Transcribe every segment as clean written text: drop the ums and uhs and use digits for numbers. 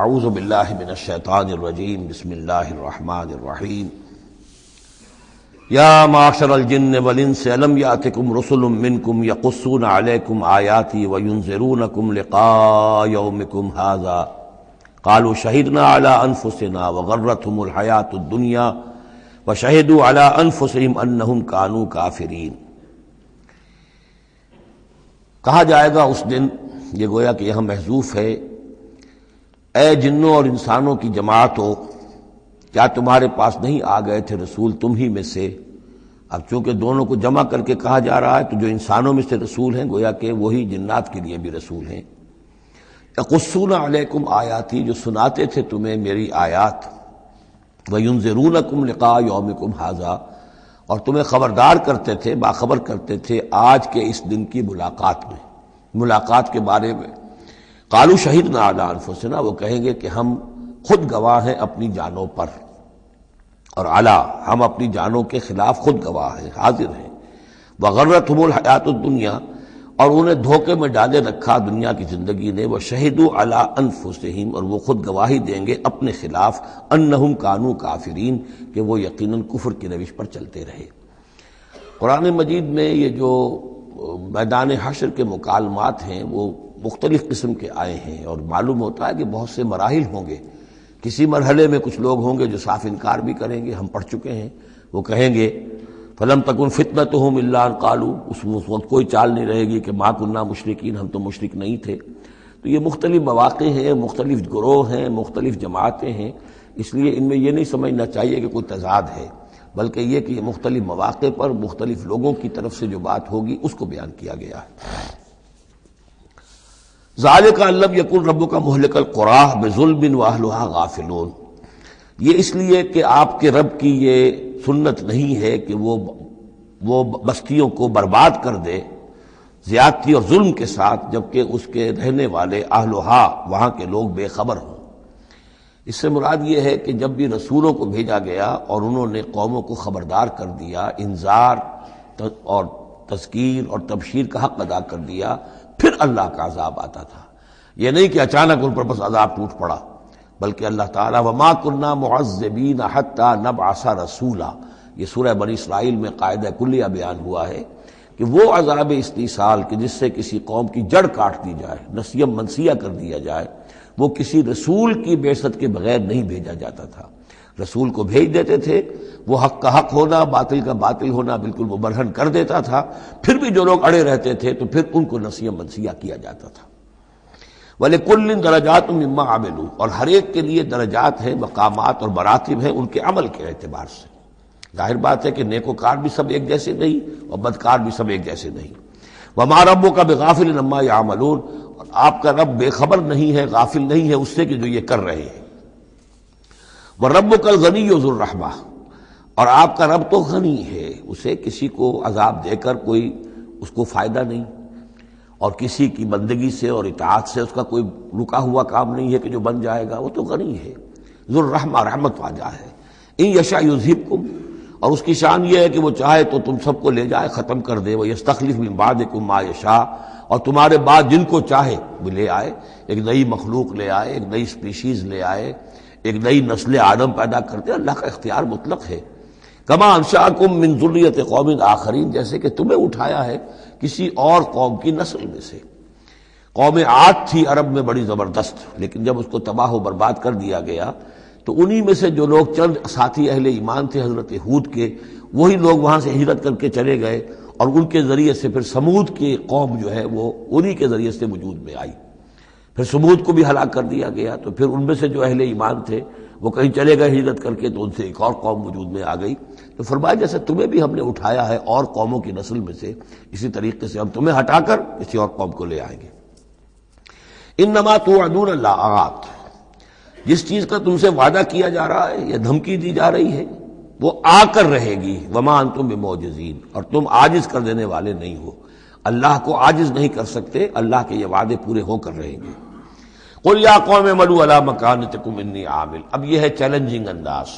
اعوذ باللہ من الشیطان الرجیم بسم اللہ الرحمن الرحیم یا معشر الجن والانس الم یاتکم رسل منکم یقصون علیکم آیاتی وینذرونکم لقاء یومکم ھذا قالوا شہدنا علی انفسنا وغرتهم الحیاۃ الدنیا وشہدوا علی انفسہم انہم کانوا کافرین۔ کہا جائے گا اس دن، یہ گویا کہ یہاں محذوف ہے، اے جنوں اور انسانوں کی جماعتوں، کیا تمہارے پاس نہیں آ گئے تھے رسول تم ہی میں سے؟ اب چونکہ دونوں کو جمع کر کے کہا جا رہا ہے تو جو انسانوں میں سے رسول ہیں گویا کہ وہی جنات کے لیے بھی رسول ہیں۔ یقصون علیکم آیاتی، جو سناتے تھے تمہیں میری آیات، وینذرونکم لقاء یومکم ھذا، اور تمہیں خبردار کرتے تھے، باخبر کرتے تھے آج کے اس دن کی ملاقات کے بارے میں۔ قالوا شہدنا علی انفسنا، وہ کہیں گے کہ ہم خود گواہ ہیں اپنی جانوں پر، اور علی، ہم اپنی جانوں کے خلاف خود گواہ ہیں، حاضر ہیں۔ وغرتهم الحیاۃ الدنیا، اور انہیں دھوکے میں ڈالے رکھا دنیا کی زندگی نے، وشہدوا علی انفسہم، اور وہ خود گواہی دیں گے اپنے خلاف، انہم کانوا کافرین، کہ وہ یقیناً کفر کی روش پر چلتے رہے۔ قرآن مجید میں یہ جو میدان حشر کے مکالمات ہیں وہ مختلف قسم کے آئے ہیں، اور معلوم ہوتا ہے کہ بہت سے مراحل ہوں گے۔ کسی مرحلے میں کچھ لوگ ہوں گے جو صاف انکار بھی کریں گے، ہم پڑھ چکے ہیں، وہ کہیں گے فلم تکن فتنتہم الا ان قالوا، اس وقت کوئی چال نہیں رہے گی کہ ما کننا مشرکین، ہم تو مشرک نہیں تھے۔ تو یہ مختلف مواقع ہیں، مختلف گروہ ہیں، مختلف جماعتیں ہیں، اس لیے ان میں یہ نہیں سمجھنا چاہیے کہ کوئی تضاد ہے، بلکہ یہ کہ یہ مختلف مواقع پر مختلف لوگوں کی طرف سے جو بات ہوگی اس کو بیان کیا گیا ہے۔ ذالک ان لم یکن ربک مہلک القری بظلم واہلھا غافلون، یہ اس لیے کہ آپ کے رب کی یہ سنت نہیں ہے کہ وہ بستیوں کو برباد کر دے زیادتی اور ظلم کے ساتھ، جبکہ اس کے رہنے والے اہلھا، وہاں کے لوگ بے خبر ہوں۔ اس سے مراد یہ ہے کہ جب بھی رسولوں کو بھیجا گیا اور انہوں نے قوموں کو خبردار کر دیا، انذار اور تذکیر اور تبشیر کا حق ادا کر دیا، پھر اللہ کا عذاب آتا تھا۔ یہ نہیں کہ اچانک ان پر بس عذاب ٹوٹ پڑا، بلکہ اللہ تعالیٰ وما کنا معذبین حتی نبعث رسولا، یہ سورہ بنی اسرائیل میں قاعدہ کلیہ بیان ہوا ہے کہ وہ عذاب استیصال کہ جس سے کسی قوم کی جڑ کاٹ دی جائے، نسیم منسیہ کر دیا جائے، وہ کسی رسول کی بعثت کے بغیر نہیں بھیجا جاتا تھا۔ رسول کو بھیج دیتے تھے، وہ حق کا حق ہونا، باطل کا باطل ہونا بالکل مبرہن کر دیتا تھا، پھر بھی جو لوگ اڑے رہتے تھے تو پھر ان کو نسیم منسیہ کیا جاتا تھا۔ وَلِكُلٍّ دَرَجَاتٌ مِّمَّا عَمِلُوا، اور ہر ایک کے لیے درجات ہیں، مقامات اور مراتب ہیں ان کے عمل کے اعتبار سے۔ ظاہر بات ہے کہ نیکوکار بھی سب ایک جیسے نہیں اور بدکار بھی سب ایک جیسے نہیں۔ وَمَا رَبُّكَ بِغَافِلٍ عَمَّا يَعْمَلُونَ، اور آپ کا رب بے خبر نہیں ہے، غافل نہیں ہے اس سے کہ جو یہ کر رہے ہیں۔ وَرَبُّكَ الْغَنِيُّ ذُو الرَّحْمَةِ، اور آپ کا رب تو غنی ہے، اسے کسی کو عذاب دے کر کوئی اس کو فائدہ نہیں، اور کسی کی بندگی سے اور اطاعت سے اس کا کوئی رکا ہوا کام نہیں ہے کہ جو بن جائے گا، وہ تو غنی ہے، ذو الرحمہ، رحمت واجہ ہے۔ ان یشاء یذھبکم، اور اس کی شان یہ ہے کہ وہ چاہے تو تم سب کو لے جائے، ختم کر دے، ویستخلف من بعدکم ما یشاء، اور تمہارے بعد جن کو چاہے وہ لے آئے، ایک نئی مخلوق لے آئے، ایک نئی سپیشیز لے آئے، ایک نئی نسل آدم پیدا کرتے۔ اللہ کا اختیار مطلق ہے۔ کما انشأکم من ذریۃ قوم آخرین، جیسے کہ تمہیں اٹھایا ہے کسی اور قوم کی نسل میں سے۔ قوم عاد تھی عرب میں بڑی زبردست، لیکن جب اس کو تباہ و برباد کر دیا گیا تو انہی میں سے جو لوگ چند ساتھی اہل ایمان تھے حضرت ہود کے، وہی لوگ وہاں سے ہجرت کر کے چلے گئے، اور ان کے ذریعے سے پھر سمود کی قوم جو ہے وہ انہی کے ذریعے سے وجود میں آئی۔ پھر سمود کو بھی ہلاک کر دیا گیا، تو پھر ان میں سے جو اہل ایمان تھے وہ کہیں چلے گئے ہجرت کر کے، تو ان سے ایک اور قوم وجود میں آ گئی۔ تو فرمایا جیسے تمہیں بھی ہم نے اٹھایا ہے اور قوموں کی نسل میں سے، اسی طریقے سے ہم تمہیں ہٹا کر کسی اور قوم کو لے آئیں گے۔ انما توعدون لآت، جس چیز کا تم سے وعدہ کیا جا رہا ہے یا دھمکی دی جا رہی ہے وہ آ کر رہے گی۔ وما انتم بمعجزین، اور تم عاجز کر دینے والے نہیں ہو، اللہ کو عاجز نہیں کر سکتے، اللہ کے یہ وعدے پورے ہو کر رہیں گے۔ قل یا قوم اعملوا علی مکانتکم انی عامل، اب یہ ہے چیلنجنگ انداز،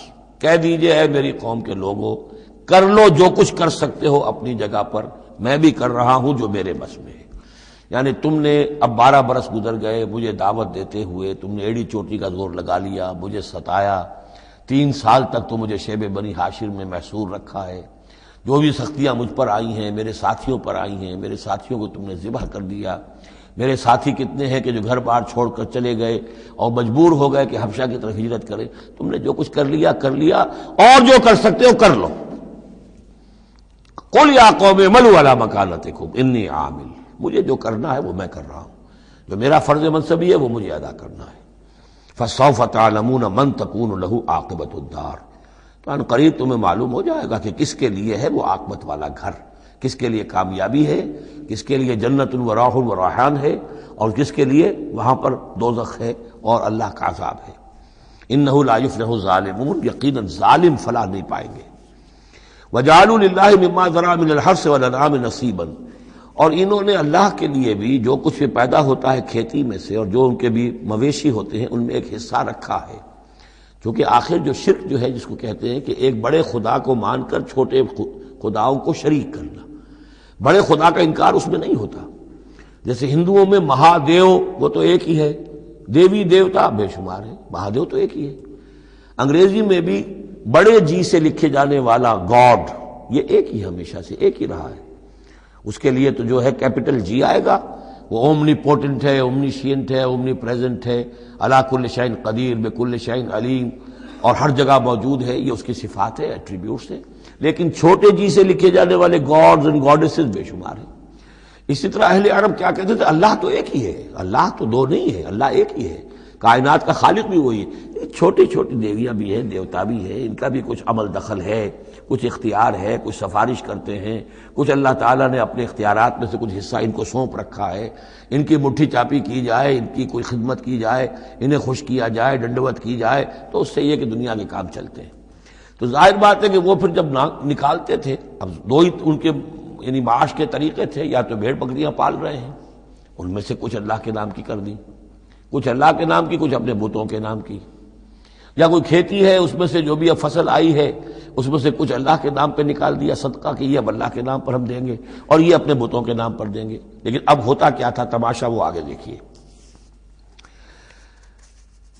کہہ دیجئے اے میری قوم کے لوگوں، کر لو جو کچھ کر سکتے ہو اپنی جگہ پر، میں بھی کر رہا ہوں جو میرے بس میں ہے۔ یعنی تم نے اب 12 برس گزر گئے مجھے دعوت دیتے ہوئے، تم نے ایڑی چوٹی کا زور لگا لیا، مجھے ستایا، 3 سال تک تو مجھے شیب بنی ہاشم میں محصور رکھا ہے، جو بھی سختیاں مجھ پر آئی ہیں میرے ساتھیوں پر آئی ہیں، میرے ساتھیوں کو تم نے ذبح کر دیا، میرے ساتھی کتنے ہیں کہ جو گھر بار چھوڑ کر چلے گئے اور مجبور ہو گئے کہ حبشہ کی طرف ہجرت کریں، تم نے جو کچھ کر لیا اور جو کر سکتے ہو کر لو۔ قل یا قوم اعملوا علی مکانتکم انی عامل، مجھے جو کرنا ہے وہ میں کر رہا ہوں، جو میرا فرض منصبی ہے وہ مجھے ادا کرنا ہے۔ فسوف تعلمون من تکون لہ عاقبۃ الدار، تو ان قریب تمہیں معلوم ہو جائے گا کہ کس کے لیے ہے وہ عاقبت والا گھر، کس کے لیے کامیابی ہے، کس کے لیے جنت و راح و ریحان ہے، اور کس کے لیے وہاں پر دوزخ ہے اور اللہ کا عذاب ہے۔ انہ لا یفلح الظالمون، یقیناً ظالم فلاح نہیں پائیں گے۔ وجعلوا للہ مما ذرا من الحرث والانعام نصیبا، اور انہوں نے اللہ کے لیے بھی جو کچھ بھی پیدا ہوتا ہے کھیتی میں سے اور جو ان کے بھی مویشی ہوتے ہیں ان میں ایک حصہ رکھا ہے، کیونکہ آخر جو شرک جو ہے جس کو کہتے ہیں کہ ایک بڑے خدا کو مان کر چھوٹے خداؤں کو شریک کرنا، بڑے خدا کا انکار اس میں نہیں ہوتا۔ جیسے ہندوؤں میں مہادیو وہ تو ایک ہی ہے، دیوی دیوتا بے شمار ہے، مہادیو تو ایک ہی ہے۔ انگریزی میں بھی بڑے جی سے لکھے جانے والا گاڈ یہ ایک ہی ہمیشہ سے ایک ہی رہا ہے، اس کے لیے تو جو ہے کیپٹل جی آئے گا، وہ اومنی پوٹنٹ ہے، اومنیشینٹ ہے، اومنی پریزنٹ ہے، علی کل شیء قدیر بکل شیء علیم، اور ہر جگہ موجود ہے، یہ اس کی صفات ہے، ایٹریبیوٹس ہیں۔ لیکن چھوٹے جی سے لکھے جانے والے گاڈز اینڈ گاڈیسز بے شمار ہیں۔ اسی طرح اہل عرب کیا کہتے تھے، اللہ تو ایک ہی ہے، اللہ تو دو نہیں ہے، اللہ ایک ہی ہے، کائنات کا خالق بھی وہی ہے۔ چھوٹی چھوٹی دیویاں بھی ہیں، دیوتا بھی ہیں، ان کا بھی کچھ عمل دخل ہے، کچھ اختیار ہے، کچھ سفارش کرتے ہیں، کچھ اللہ تعالیٰ نے اپنے اختیارات میں سے کچھ حصہ ان کو سونپ رکھا ہے، ان کی مٹھی چاپی کی جائے، ان کی کوئی خدمت کی جائے، انہیں خوش کیا جائے، ڈنڈوت کی جائے، تو اس سے یہ کہ دنیا کے کام چلتے ہیں۔ تو ظاہر بات ہے کہ وہ پھر جب نکالتے تھے، اب دو ہی ان کے یعنی معاش کے طریقے تھے، یا تو بھیڑ بکریاں پال رہے ہیں، ان میں سے کچھ اللہ کے نام کی کر دی، کچھ اللہ کے نام کی، کچھ اپنے بتوں کے نام کی، یا کوئی کھیتی ہے اس میں سے جو بھی اب فصل آئی ہے اس میں سے کچھ اللہ کے نام پہ نکال دیا صدقہ کہ یہ اب اللہ کے نام پر ہم دیں گے اور یہ اپنے بتوں کے نام پر دیں گے۔ لیکن اب ہوتا کیا تھا تماشا وہ آگے دیکھیے۔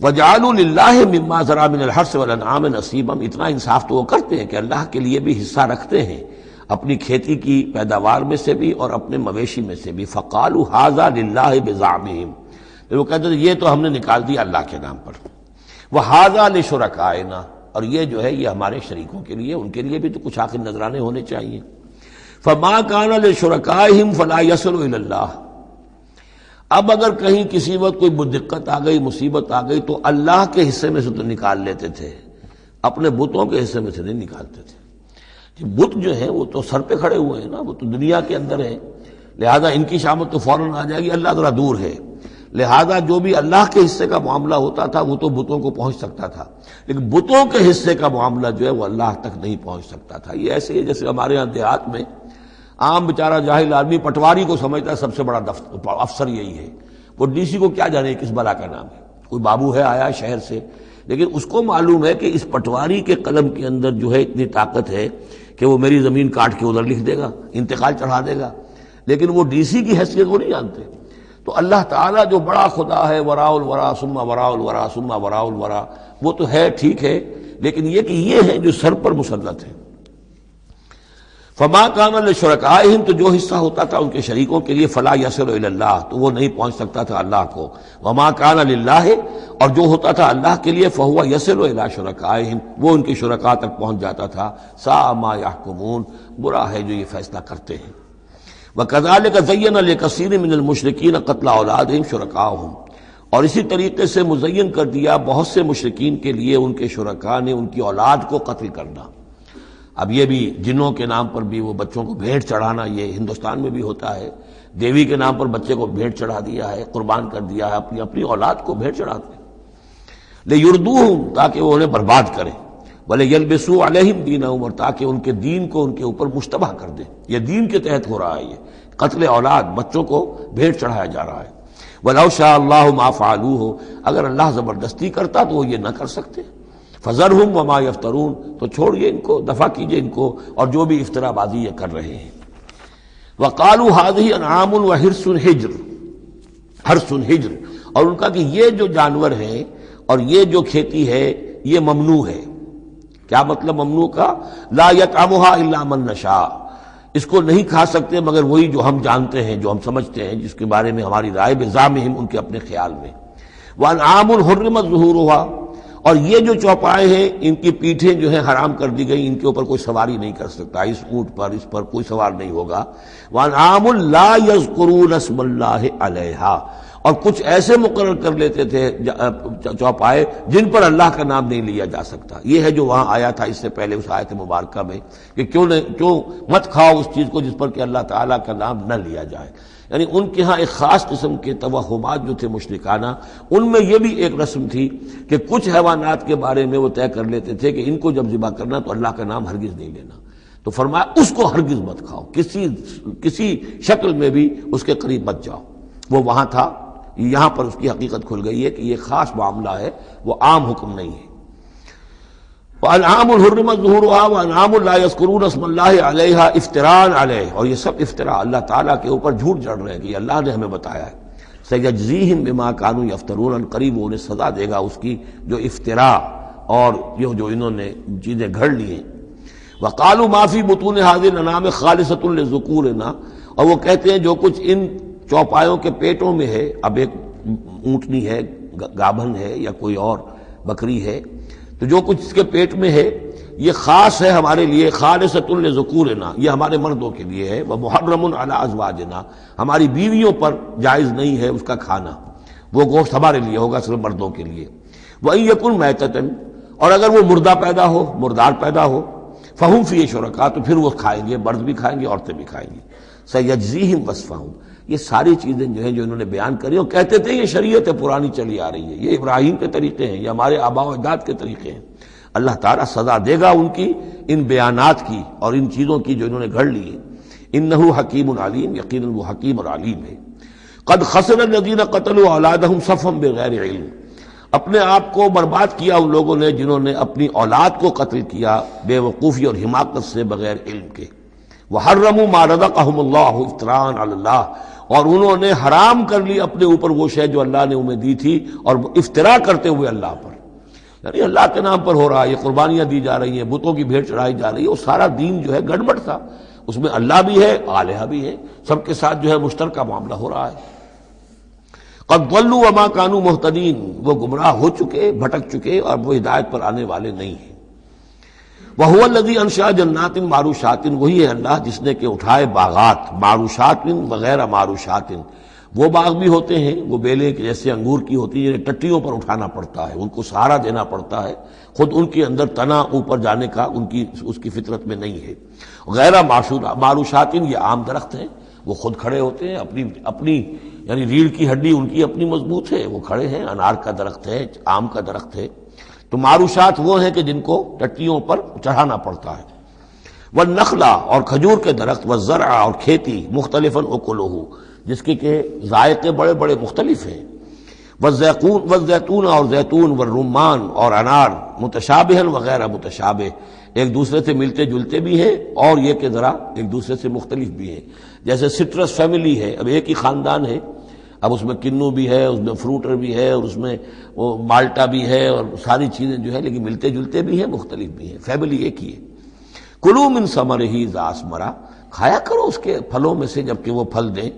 وَجَعَلُوا لِلَّهِ مِمَّا ذَرَا مِنَ الْحَرْثِ وَالْأَنْعَامِ نَصِيبًا، اتنا انصاف تو وہ کرتے ہیں کہ اللہ کے لیے بھی حصہ رکھتے ہیں اپنی کھیتی کی پیداوار میں سے بھی اور اپنے مویشی میں سے بھی۔ فَقَالُوا هَذَا لِلَّهِ بِزَعْمِهِمْ، وہ کہتے ہیں یہ تو ہم نے نکال دیا اللہ کے نام پر، وَهَذَا لِشُرَكَائِنَا، اور یہ جو ہے یہ ہمارے شریکوں کے لیے، ان کے لیے بھی تو کچھ آخر نذرانے ہونے چاہیے۔ فَمَا كَانَ لِشُرَكَائِهِمْ فَلَا يَصِلُ إِلَى اللَّهِ، اب اگر کہیں کسی وقت کوئی دقت آ گئی، مصیبت آ گئی، تو اللہ کے حصے میں سے تو نکال لیتے تھے، اپنے بتوں کے حصے میں سے نہیں نکالتے تھے۔ بت جو ہیں وہ تو سر پہ کھڑے ہوئے ہیں نا، وہ تو دنیا کے اندر ہے، لہذا ان کی شامت تو فوراً آ جائے گی، اللہ ذرا دور ہے، لہذا جو بھی اللہ کے حصے کا معاملہ ہوتا تھا وہ تو بتوں کو پہنچ سکتا تھا، لیکن بتوں کے حصے کا معاملہ جو ہے وہ اللہ تک نہیں پہنچ سکتا تھا۔ یہ ایسے ہی جیسے ہمارے یہاں دیہات میں عام بیچارہ جاہل آدمی پٹواری کو سمجھتا ہے سب سے بڑا افسر یہی ہے، وہ ڈی سی کو کیا جانے کس بلا کا نام ہے، کوئی بابو ہے آیا شہر سے، لیکن اس کو معلوم ہے کہ اس پٹواری کے قلم کے اندر جو ہے اتنی طاقت ہے کہ وہ میری زمین کاٹ کے ادھر لکھ دے گا، انتقال چڑھا دے گا، لیکن وہ ڈی سی کی حیثیت وہ نہیں جانتے۔ تو اللہ تعالیٰ جو بڑا خدا ہے، وراء الورا ثم وراء الورا ثم وراء الورا، وہ تو ہے ٹھیک ہے، لیکن یہ کہ یہ ہے جو سر پر مسلط ہے۔ فما کان لشرکائہم، تو جو حصہ ہوتا تھا ان کے شریکوں کے لیے، فلا یصل الی اللہ، تو وہ نہیں پہنچ سکتا تھا اللہ کو۔ وما کان للہ، اور جو ہوتا تھا اللہ کے لیے، فہو یصل الی شرکائہم، وہ ان کے شرکاء تک پہنچ جاتا تھا۔ ساء ما یحکمون، برا ہے جو یہ فیصلہ کرتے ہیں۔ وَكَذَلِكَ زَيَّنَ لِكَثِيرٍ مِّنَ الْمُشْرِكِينَ قَتْلَ أَوْلَادِهِمْ شُرَكَاؤُهُمْ، اور اسی طریقے سے مزین کر دیا بہت سے مشرکین کے لیے ان کے شرکاء نے ان کی اولاد کو قتل کرنا۔ اب یہ بھی جنوں کے نام پر بھی وہ بچوں کو بھیٹ چڑھانا، یہ ہندوستان میں بھی ہوتا ہے، دیوی کے نام پر بچے کو بھیٹ چڑھا دیا ہے، قربان کر دیا ہے، اپنی اولاد کو بھیٹ چڑھاتے ہیں، لِيُرْدُوهُمْ، تاکہ وہ انہیں برباد کریں، وَلِيَلْبِسُوا عَلَيْهِمْ دِينَهُمْ، اور تاکہ ان کے دین کو ان کے اوپر مشتبہ کر دیں۔ یہ دین کے تحت ہو رہا ہے، یہ قتل اولاد، بچوں کو بھیٹ چڑھایا جا رہا ہے۔ وَلَوْ شَاءَ اللَّهُ مَا فَعَلُوهُ، اگر اللہ زبردستی کرتا تو وہ یہ نہ کر سکتے۔ فَذَرْهُمْ وَمَا يَفْتَرُونَ، تو چھوڑیے ان کو، دفع کیجیے ان کو اور جو بھی افترا بازی یہ کر رہے ہیں۔ وقالوا هذه انعام وحرث حجر، حرث حجر، اور ان کا کہ یہ جو جانور ہیں اور یہ جو کھیتی ہے یہ ممنوع ہے۔ کیا مطلب ممنوع کا؟ لا یطعمها الا من نشاء، اس کو نہیں کھا سکتے مگر وہی جو ہم جانتے ہیں، جو ہم سمجھتے ہیں، جس کے بارے میں ہماری رائے بزعمہم، ان کے اپنے خیال میں۔ وانعام حرمت ظہورها، اور یہ جو چوپائے ہیں ان کی پیٹھیں جو ہیں حرام کر دی گئی، ان کے اوپر کوئی سواری نہیں کر سکتا، اس اونٹ پر اس پر کوئی سوار نہیں ہوگا۔ وانعام لا یذکرون اسم اللہ علیہا، اور کچھ ایسے مقرر کر لیتے تھے چوپائے جن پر اللہ کا نام نہیں لیا جا سکتا۔ یہ ہے جو وہاں آیا تھا اس سے پہلے اس آیت مبارکہ میں کہ کیوں مت کھاؤ اس چیز کو جس پر کہ اللہ تعالیٰ کا نام نہ لیا جائے۔ یعنی ان کے ہاں ایک خاص قسم کے توہمات جو تھے مشرکانہ، ان میں یہ بھی ایک رسم تھی کہ کچھ حیوانات کے بارے میں وہ طے کر لیتے تھے کہ ان کو جب ذبح کرنا تو اللہ کا نام ہرگز نہیں لینا، تو فرمایا اس کو ہرگز مت کھاؤ، کسی شکل میں بھی اس کے قریب مت جاؤ۔ وہ وہاں تھا، یہاں پر اس کی حقیقت کھل گئی ہے کہ یہ خاص معاملہ ہے، وہ عام حکم نہیں ہے۔ وَأَنْعَامٌ حُرِّمَتْ ظُهُورُهَا وَأَنْعَامٌ لَا يَذْكُرُونَ اسْمَ اللَّهِ عَلَيْهَا افْتِرَاءً عَلَيْهِ، اور یہ سب افطرا اللہ تعالیٰ کے اوپر جھوٹ جڑ رہے ہیں کہ یہ اللہ نے ہمیں بتایا ہے۔ سَيَجْزِيهِمْ بِمَا كَانُوا يَفْتَرُونَ، قریب انہیں سزا دے گا اس کی جو افطرا اور یہ جو انہوں نے چیزیں گھڑ لی ہیں۔ وَقَالُوا مَا فِي بُطُونِ هَذِهِ الْأَنْعَامِ خَالِصَةٌ لِذُكُورِنَا، اور وہ کہتے ہیں جو کچھ ان چوپایوں کے پیٹوں میں ہے، اب ایک اونٹنی ہے، گابھن ہے یا کوئی اور بکری ہے، تو جو کچھ اس کے پیٹ میں ہے یہ خاص ہے ہمارے لیے، خالصۃ لذکورنا، یہ ہمارے مردوں کے لیے ہے، ومحرم علی ازواجنا، ہماری بیویوں پر جائز نہیں ہے اس کا کھانا، وہ گوشت ہمارے لیے ہوگا صرف مردوں کے لیے۔ وَإِن يَكُن مَيْتَةً، اور اگر وہ مردہ پیدا ہو، مردار پیدا ہو، فَهُمْ فِيهِ شُرَكَاء، تو پھر وہ کھائیں گے، مرد بھی کھائیں گے، عورتیں بھی کھائیں گی۔ سَيَجْزِيهِمْ وَصْفَهُمْ، یہ ساری چیزیں جو ہیں جو انہوں نے بیان کری، اور کہتے تھے یہ شریعت پرانی چلی آ رہی ہے، یہ ابراہیم کے طریقے ہیں، یہ ہمارے آباء و اجداد کے طریقے ہیں۔ اللہ تعالیٰ سزا دے گا ان کی ان بیانات کی اور ان چیزوں کی جو انہوں نے گھڑ لی ہے۔ انہ حکیم علیم، یقیناً وہ حکیم اور علیم ہے۔ قد خسر الذین قتلوا اولادہم صفحا بغیر علم، اپنے آپ کو برباد کیا ان لوگوں نے جنہوں نے اپنی اولاد کو قتل کیا بے وقوفی اور حماقت سے، بغیر علم کے۔ وحرموا ما رزقهم اللہ افتراء علی اللہ، اور انہوں نے حرام کر لی اپنے اوپر وہ شے جو اللہ نے انہیں دی تھی، اور افتراء کرتے ہوئے اللہ پر، یعنی اللہ کے نام پر ہو رہا ہے، یہ قربانیاں دی جا رہی ہیں، بتوں کی بھیٹ چڑھائی جا رہی ہے، وہ سارا دین جو ہے گڑبڑ تھا، اس میں اللہ بھی ہے، آلہہ بھی ہے، سب کے ساتھ جو ہے مشترکہ معاملہ ہو رہا ہے۔ قد ضلوا وما كانوا مهتدين، وہ گمراہ ہو چکے، بھٹک چکے، اور وہ ہدایت پر آنے والے نہیں ہیں۔ وَهُوَ الَّذِي أَنشَأَ جَنَّاتٍ مَعْرُوشَاتٍ، وہی ہے اللہ جس نے کہ اٹھائے باغات، معروشات وغیرہ معروشات، وہ باغ بھی ہوتے ہیں وہ بیلیں کہ جیسے انگور کی ہوتی ہیں، ٹٹیوں پر اٹھانا پڑتا ہے، ان کو سہارا دینا پڑتا ہے، خود ان کے اندر تنا اوپر جانے کا اس کی فطرت میں نہیں ہے۔ غیر معروشات، یہ عام درخت ہیں، وہ خود کھڑے ہوتے ہیں، اپنی یعنی ریڑھ کی ہڈی ان کی اپنی مضبوط ہے، وہ کھڑے ہیں، انار کا درخت ہے، آم کا درخت ہے۔ تو معروشات وہ ہیں کہ جن کو ٹٹیوں پر چڑھانا پڑتا ہے۔ والنخلا، اور کھجور کے درخت، والزرع، اور کھیتی، مختلفاً اکلہ، جس کے کہ ذائقے بڑے بڑے مختلف ہیں۔ والزیتون، اور زیتون، والرمان، اور انار، متشابہاً وغیر متشابہ، ایک دوسرے سے ملتے جلتے بھی ہیں اور یہ کہ ذرا ایک دوسرے سے مختلف بھی ہیں۔ جیسے سٹرس فیملی ہے، اب ایک ہی خاندان ہے، اب اس میں کنو بھی ہے، اس میں فروٹر بھی ہے، اور اس میں وہ مالٹا بھی ہے، اور ساری چیزیں جو ہے لیکن ملتے جلتے بھی ہیں، مختلف بھی ہیں، فیملی ایک ہی ہے۔ کلوا من ثمرہ اذا اثمر، کھایا کرو اس کے پھلوں میں سے جب کہ وہ پھل دیں۔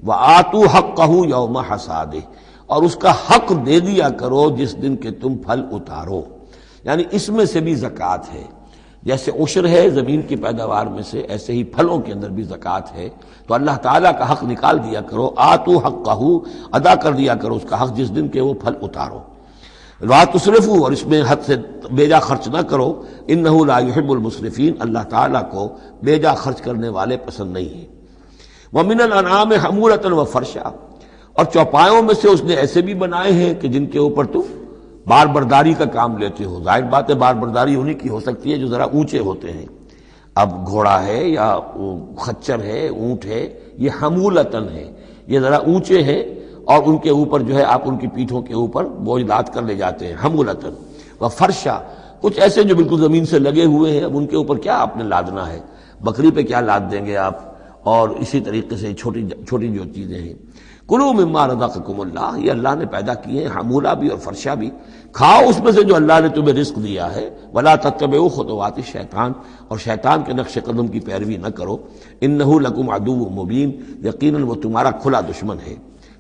وآتوا حقہ یوم حصادہ، اور اس کا حق دے دیا کرو جس دن کہ تم پھل اتارو، یعنی اس میں سے بھی زکوٰۃ ہے، جیسے عشر ہے زمین کی پیداوار میں سے، ایسے ہی پھلوں کے اندر بھی زکوٰۃ ہے، تو اللہ تعالیٰ کا حق نکال دیا کرو، آتوا حقہ، ادا کر دیا کرو اس کا حق جس دن کہ وہ پھل اتارو۔ لا تسرفوا، اور اس میں حد سے بیجا خرچ نہ کرو، انہ لا یحب المسرفین، اللہ تعالیٰ کو بیجا خرچ کرنے والے پسند نہیں ہیں۔ ومن الانعام حمولۃ وفرشا، اور چوپایوں میں سے اس نے ایسے بھی بنائے ہیں کہ جن کے اوپر تم بار برداری کا کام لیتے ہو۔ ظاہر بات ہے بار برداری انہی کی ہو سکتی ہے جو ذرا اونچے ہوتے ہیں، اب گھوڑا ہے یا خچر ہے، اونٹ ہے، یہ حمولتن ہے، یہ ذرا اونچے ہیں اور ان کے اوپر جو ہے آپ ان کی پیٹھوں کے اوپر بوجھ لاد کر لے جاتے ہیں، حمولتن وفرشا، کچھ ایسے جو بالکل زمین سے لگے ہوئے ہیں، اب ان کے اوپر کیا آپ نے لادنا ہے، بکری پہ کیا لاد دیں گے آپ، اور اسی طریقے سے چھوٹی چھوٹی جو چیزیں ہیں. کلوا مما رزقکم اللہ، یہ اللہ نے پیدا کیے ہیں، حمولہ بھی اور فرشہ بھی، کھاؤ اس میں سے جو اللہ نے تمہیں رزق دیا ہے. ولا تتبعوا خطوات الشیطان، اور شیطان کے نقش قدم کی پیروی نہ کرو. انہ لکم عدو مبین، یقیناً وہ تمہارا کھلا دشمن ہے.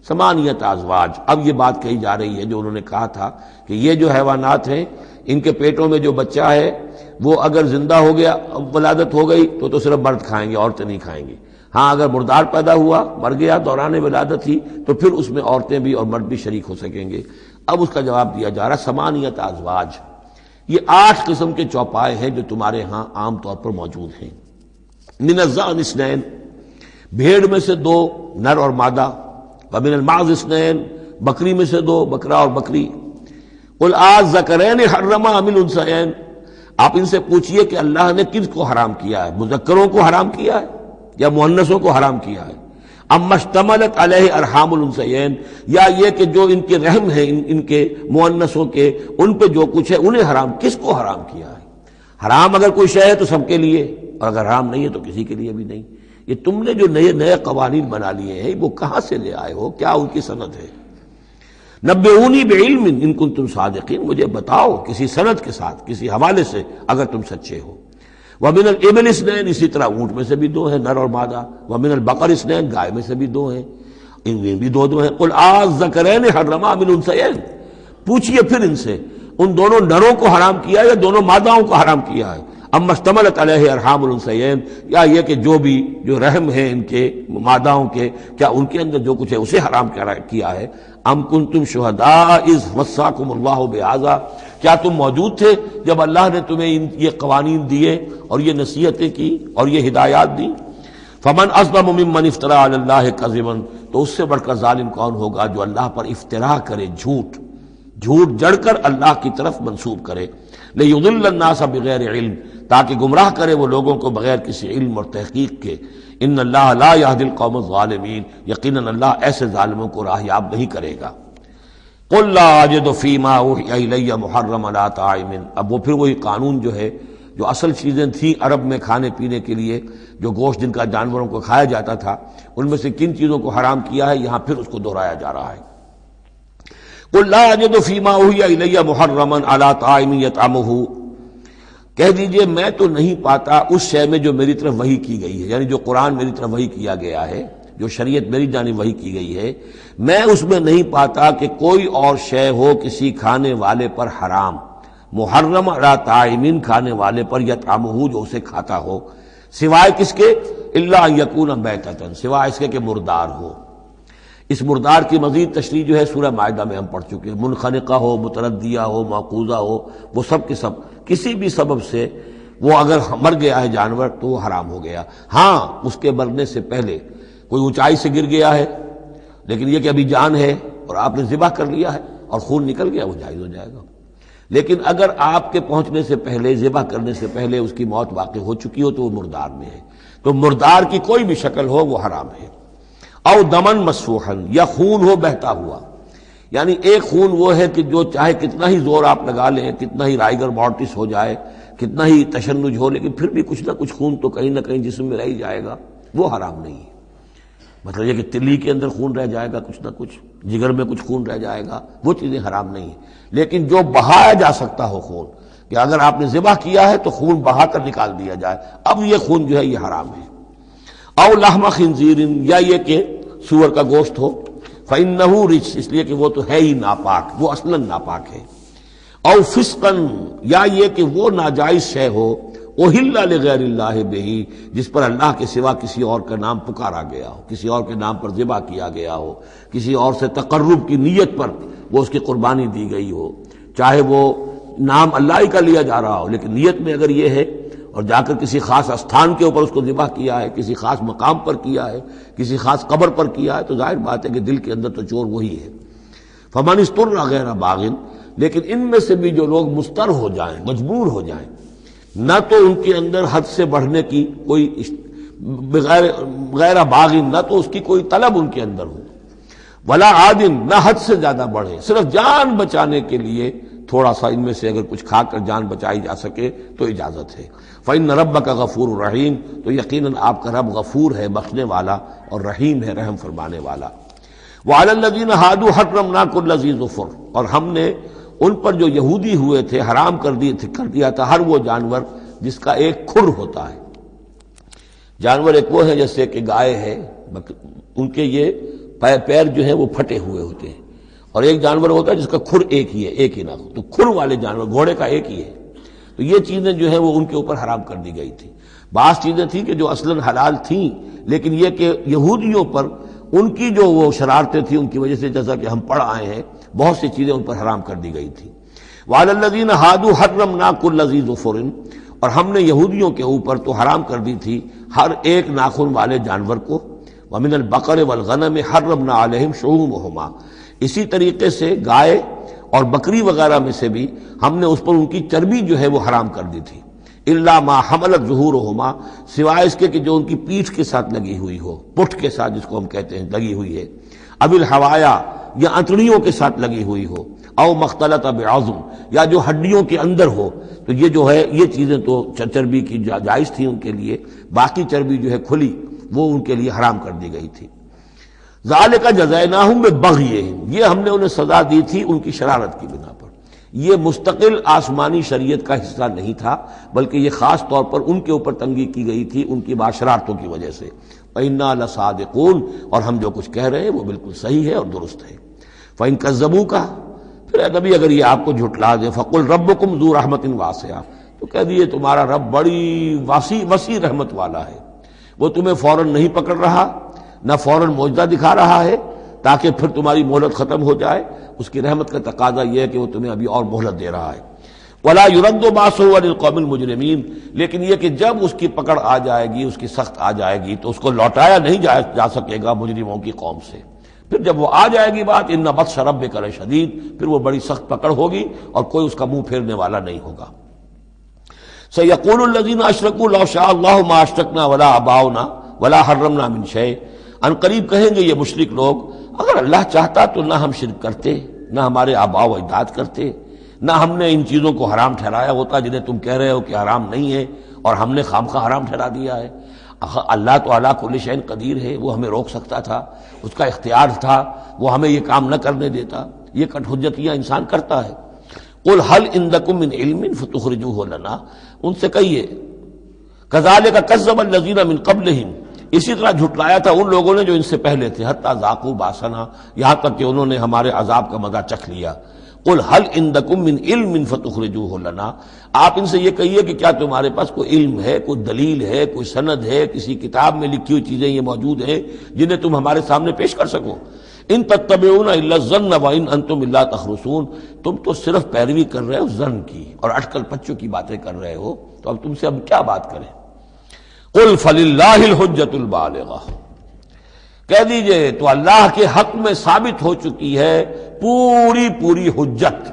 ثمانیۃ ازواج، اب یہ بات کہی جا رہی ہے جو انہوں نے کہا تھا کہ یہ جو حیوانات ہیں ان کے پیٹوں میں جو بچہ ہے وہ اگر زندہ ہو گیا، ولادت ہو گئی تو صرف مرد کھائیں گے، عورتیں نہیں کھائیں گی. ہاں اگر مردار پیدا ہوا، مر گیا دوران ولادت ہی، تو پھر اس میں عورتیں بھی اور مرد بھی شریک ہو سکیں گے. اب اس کا جواب دیا جا رہا ثمانیۃ ازواج، یہ 8 قسم کے چوپائے ہیں جو تمہارے ہاں عام طور پر موجود ہیں. من الضأن اثنین، بھیڑ میں سے 2 نر اور مادہ. ومن المعز اثنین، بکری میں سے 2 بکرا اور بکری. قل الذکرین حرم ام الانثیین، آپ ان سے پوچھئے کہ اللہ نے کس کو حرام کیا ہے، مذکروں کو حرام کیا ہے یا مؤنثوں کو حرام کیا ہے. اما اشتملت علیہ ارحام الانثیین، یا یہ کہ جو ان کے رحم ہیں ان کے مؤنثوں کے، ان پہ جو کچھ ہے انہیں حرام، کس کو حرام کیا ہے. حرام اگر کوئی شے ہے تو سب کے لیے، اور اگر حرام نہیں ہے تو کسی کے لیے بھی نہیں. یہ تم نے جو نئے قوانین بنا لیے ہیں وہ کہاں سے لے آئے ہو، کیا ان کی سند ہے. نبئونی بعلم ان کنتم صادقین، مجھے بتاؤ کسی سند کے ساتھ، کسی حوالے سے اگر تم سچے ہو. ومن الابل اثنین، اسی طرح اونٹ میں سے بھی 2 ہیں نر اور مادہ. ومن البقر اثنین، گائے میں سے بھی 2 ہیں، ان میں بھی 2 ہیں. قل الذکرین حرم ام الانثیین، پوچھئے پھر ان سے ان دونوں نروں کو حرام کیا ہے یا دونوں ماداؤں کو حرام کیا ہے. اما اشتملت علیہ ارحام الانثیین، یا یہ کہ جو رحم ہے ان کے ماداؤں کے، کیا ان کے اندر جو کچھ ہے اسے حرام کیا ہے. ام کنتم شہداء اذ وصاکم اللہ بہذا، کیا تم موجود تھے جب اللہ نے تمہیں یہ قوانین دیے اور یہ نصیحتیں کی اور یہ ہدایات دی. فمن اظلم ممن افترى علی اللہ کذبا، تو اس سے بڑھ کر ظالم کون ہوگا جو اللہ پر افترا کرے، جھوٹ جڑ کر اللہ کی طرف منسوب کرے. لیضل الناس بغیر علم، تاکہ گمراہ کرے وہ لوگوں کو بغیر کسی علم اور تحقیق کے. ان اللہ لا یہدی القوم الظالمین، یقیناً اللہ ایسے ظالموں کو راہیاب نہیں کرے گا. قل لا اجد فیما اوحی الی محرما علی طاعم، اب وہ پھر وہی قانون جو ہے، جو اصل چیزیں تھیں عرب میں کھانے پینے کے لیے، جو گوشت جن کا جانوروں کو کھایا جاتا تھا، ان میں سے کن چیزوں کو حرام کیا ہے، یہاں پھر اس کو دہرایا جا رہا ہے. قل لا اجد فیما اوحی الی محرما علی طاعم یطعمہ، کہہ دیجئے میں تو نہیں پاتا اس شے میں جو میری طرف وحی کی گئی ہے، یعنی جو قرآن میری طرف وحی کیا گیا ہے، جو شریعت میری جانب وحی کی گئی ہے، میں اس میں نہیں پاتا کہ کوئی اور شے ہو کسی کھانے والے پر حرام، محرم علی طاعم، کھانے والے پر، یطعمہ جو اسے کھاتا ہو، سوائے کس کے، الا ان یکون میتۃ، سوائے اس کے کہ مردار ہو. اس مردار کی مزید تشریح جو ہے سورہ مائدہ میں ہم پڑھ چکے ہیں. منخنقہ ہو، متردیہ ہو، موقوذہ ہو، وہ سب کے سب کسی بھی سبب سے وہ اگر مر گیا ہے جانور تو وہ حرام ہو گیا. ہاں اس کے مرنے سے پہلے کوئی اونچائی سے گر گیا ہے لیکن یہ کہ ابھی جان ہے اور آپ نے ذبح کر لیا ہے اور خون نکل گیا، وہ جائز ہو جائے گا. لیکن اگر آپ کے پہنچنے سے پہلے، ذبح کرنے سے پہلے اس کی موت واقع ہو چکی ہو تو وہ مردار میں ہے. تو مردار کی کوئی بھی شکل ہو وہ حرام ہے. او دمن مسفوحا، یا خون ہو بہتا ہوا، یعنی ایک خون وہ ہے کہ جو چاہے کتنا ہی زور آپ لگا لیں، کتنا ہی رائگر مارٹس ہو جائے، کتنا ہی تشنج ہو، لیکن پھر بھی کچھ نہ کچھ خون تو کہیں نہ کہیں جسم میں رہ ہی جائے گا، وہ حرام نہیں ہے. مطلب یہ کہ تلی کے اندر خون رہ جائے گا کچھ نہ کچھ، جگر میں کچھ خون رہ جائے گا، وہ چیزیں حرام نہیں ہیں. لیکن جو بہایا جا سکتا ہو خون، کہ اگر آپ نے ذبح کیا ہے تو خون بہا کر نکال دیا جائے، اب یہ خون جو ہے یہ حرام ہے. او لحم خنزیر، یا یہ کہ سور کا گوشت ہو، فإنہ رجس، اس لیے کہ وہ تو ہے ہی ناپاک، وہ اصلاً ناپاک ہے. او فسقا، یا یہ کہ وہ ناجائز شے ہو، احل لغیر اللہ بہ، جس پر اللہ کے سوا کسی اور کا نام پکارا گیا ہو، کسی اور کے نام پر ذبح کیا گیا ہو، کسی اور سے تقرب کی نیت پر وہ اس کی قربانی دی گئی ہو، چاہے وہ نام اللہ ہی کا لیا جا رہا ہو لیکن نیت میں اگر یہ ہے، اور جا کر کسی خاص استھان کے اوپر اس کو ذبح کیا ہے، کسی خاص مقام پر کیا ہے، کسی خاص قبر پر کیا ہے، تو ظاہر بات ہے کہ دل کے اندر تو چور وہی ہے. فمن اضطر غیر باغ، لیکن ان میں سے بھی جو لوگ مضطر ہو جائیں، مجبور ہو جائیں، نہ تو ان کے اندر حد سے بڑھنے کی کوئی غیر باغ، نہ تو اس کی کوئی طلب ان کے اندر ہو، ولا عاد، نہ حد سے زیادہ بڑھے، صرف جان بچانے کے لیے تھوڑا سا ان میں سے اگر کچھ کھا کر جان بچائی جا سکے تو اجازت ہے۔ فإن ربک غفور رحیم، تو یقیناً آپ کا رب غفور ہے، بخشنے والا، اور رحیم ہے، رحم فرمانے والا۔ وعلی الذین ہادوا حرمنا کل ذی ظفر، اور ہم نے ان پر جو یہودی ہوئے تھے حرام کر دیا تھا ہر وہ جانور جس کا ایک کھر ہوتا ہے۔ جانور ایک وہ ہے جیسے کہ گائے ہے، ان کے یہ پیر جو ہیں وہ پھٹے ہوئے ہوتے ہیں، اور ایک جانور ہوتا ہے جس کا کھر ایک ہی ہے، ایک ہی نہ ہو، تو کھر والے جانور گھوڑے کا ایک ہی ہے، تو یہ چیزیں جو ہیں وہ ان کے اوپر حرام کر دی گئی تھی۔ بعض چیزیں تھیں کہ جو اصلاً حلال تھیں، لیکن یہ کہ یہودیوں پر ان کی جو وہ شرارتیں تھیں ان کی وجہ سے، جیسا کہ ہم پڑھ آئے ہیں، بہت سی چیزیں ان پر حرام کر دی گئی تھی۔ وعلی الذین ہادوا حرمنا کل ذی ظفر، اور ہم نے یہودیوں کے اوپر تو حرام کر دی تھی ہر ایک ناخن والے جانور کو۔ ومن البقر والغنم حرمنا علیہم شحومہما، اسی طریقے سے گائے اور بکری وغیرہ میں سے بھی ہم نے اس پر ان کی چربی جو ہے وہ حرام کر دی تھی۔ الا ما حملت ظہورہما، سوائے اس کے کہ جو ان کی پیٹھ کے ساتھ لگی ہوئی ہو، پٹھ کے ساتھ جس کو ہم کہتے ہیں لگی ہوئی ہے، اب الحوایا، یا انتڑیوں کے ساتھ لگی ہوئی ہو، او مختلط بعظم، یا جو ہڈیوں کے اندر ہو، تو یہ جو ہے یہ چیزیں تو چربی کی جائز تھی ان کے لیے، باقی چربی جو ہے کھلی وہ ان کے لیے حرام کر دی گئی تھی۔ ذالک جزیناہم ببغیہم، یہ ہم نے انہیں سزا دی تھی ان کی شرارت کی بنا پر۔ یہ مستقل آسمانی شریعت کا حصہ نہیں تھا، بلکہ یہ خاص طور پر ان کے اوپر تنگی کی گئی تھی ان کی شرارتوں کی وجہ سے۔ وَإِنَّا لَصَادِقُونَ، اور ہم جو کچھ کہہ رہے ہیں وہ بالکل صحیح ہے اور درست ہے۔ فَإِن كَذَّبُوكَ، پھر اے نبی اگر یہ آپ کو جھٹلا دے، فَقُلْ رَبُّكُمْ ذُو رَحْمَةٍ وَاسِعَةٍ، تو کہہ دیے تمہارا رب بڑی وسیع رحمت والا ہے، وہ تمہیں فوراً نہیں پکڑ رہا، نہ فوراً معجزہ دکھا رہا ہے تاکہ پھر تمہاری مہلت ختم ہو جائے، اس کی رحمت کا تقاضا یہ ہے کہ وہ تمہیں ابھی اور مہلت دے رہا ہے۔ وَلَا يُرَدُّ بَأْسُهُ عَنِ الْقَوْمِ الْمُجْرِمِينَ، لیکن یہ کہ جب اس کی پکڑ آ جائے گی، اس کی سخت آ جائے گی، تو اس کو لوٹایا نہیں جا سکے گا مجرموں کی قوم سے۔ پھر جب وہ آ جائے گی بات، اِنَّ بَطْشَ رَبِّكَ لَشَدِيدٌ، پھر وہ بڑی سخت پکڑ ہوگی اور کوئی اس کا منہ پھیرنے والا نہیں ہوگا۔ سَيَقُولُ الَّذِينَ أَشْرَكُوا لَوْ شَاءَ اللَّهُ مَا أَشْرَكْنَا وَلَا آبَاؤُنَا وَلَا حَرَّمْنَا مِن شَيْءٍ، ان قریب کہیں گے یہ مشرک لوگ، اگر اللہ چاہتا تو نہ ہم شرک کرتے، نہ ہمارے آباء و اجداد کرتے، نہ ہم نے ان چیزوں کو حرام ٹھہرایا ہوتا جنہیں تم کہہ رہے ہو کہ حرام نہیں ہے اور ہم نے خامخواہ حرام ٹھہرا دیا ہے۔ اللہ تو علی کل شیء قدیر ہے، وہ ہمیں روک سکتا تھا، اس کا اختیار تھا، وہ ہمیں یہ کام نہ کرنے دیتا۔ یہ کٹ حجتیاں انسان کرتا ہے۔ قل هل عندکم من علم فتخرجوه لنا، ان سے کہیے کذالک کذب الذین من قبلہم، اسی طرح جھٹلایا تھا ان لوگوں نے جو ان سے پہلے تھے، حتی ذاقوا باسنا، یہاں تک کہ انہوں نے ہمارے عذاب کا مزہ چکھ لیا۔ قل هل عندکم من علم فتخرجوه لنا، آپ ان سے یہ کہیے کہ کیا تمہارے پاس کوئی علم ہے، کوئی دلیل ہے، کوئی سند ہے، کسی کتاب میں لکھی ہوئی چیزیں یہ موجود ہیں جنہیں تم ہمارے سامنے پیش کر سکو۔ ان تتبعون الا الظن وان انتم الا تخرصون، تم تو صرف پیروی کر رہے ہو ظن کی اور اٹکل پچوں کی باتیں کر رہے ہو، تو اب تم سے اب کیا بات کریں۔ قل فللہ الحجۃ البالغہ، کہہ دیجئے تو اللہ کے حق میں ثابت ہو چکی ہے پوری حجت۔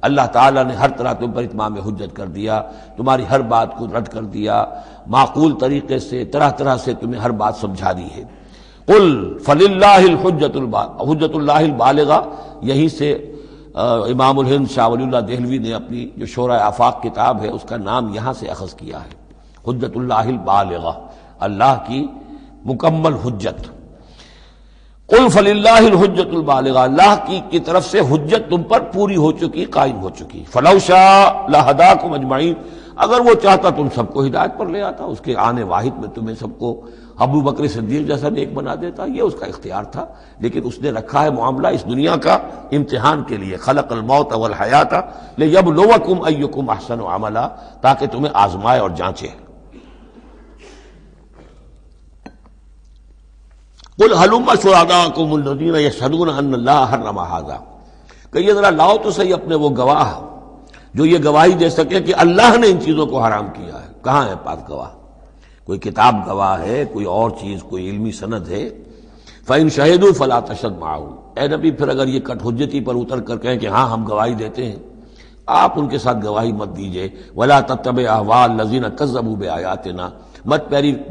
اللہ تعالیٰ نے ہر طرح تم پر اتمام حجت کر دیا، تمہاری ہر بات کو رد کر دیا، معقول طریقے سے طرح طرح سے تمہیں ہر بات سمجھا دی ہے۔ قل فللہ حجت اللہ البالغہ، یہیں سے امام الہند شاہ ولی اللہ دہلوی نے اپنی جو شورۂ آفاق کتاب ہے اس کا نام یہاں سے اخذ کیا ہے، حجت اللہ البالغہ، اللہ کی مکمل حجت۔ قل فللہ الحجت البالغہ، اللہ کی طرف سے حجت تم پر پوری ہو چکی، قائم ہو چکی۔ فلو شاء لہداکم اجمعین، اگر وہ چاہتا تم سب کو ہدایت پر لے آتا، اس کے آنے واحد میں تمہیں سب کو ابو بکر صدیق جیسا نیک بنا دیتا، یہ اس کا اختیار تھا، لیکن اس نے رکھا ہے معاملہ اس دنیا کا امتحان کے لیے۔ خلق الموت والحیات لیبلوکم ایکم احسن عملا، تاکہ تمہیں آزمائے اور جانچے۔ قل ہلم شہداءکم الذین یشہدون ان اللہ حرم ھذا، کہ یہ ذرا لاؤ تو صحیح اپنے وہ گواہ جو یہ گواہی دے سکے کہ اللہ نے ان چیزوں کو حرام کیا ہے۔ کہاں ہے پاس گواہ؟ کوئی کتاب گواہ ہے، کوئی اور چیز، کوئی علمی سند ہے؟ فَإِن شَهِدُوا فَلَا تَشْهَدْ مَعَهُمْ، اے نبی پھر اگر یہ کٹ حجتی پر اتر کر کہیں کہ ہاں ہم گواہی دیتے ہیں، آپ ان کے ساتھ گواہی مت دیجئے۔ وَلَا تَتَّبِعْ أَهْوَاءَ الَّذِينَ كَذَّبُوا بِآيَاتِنَا، مت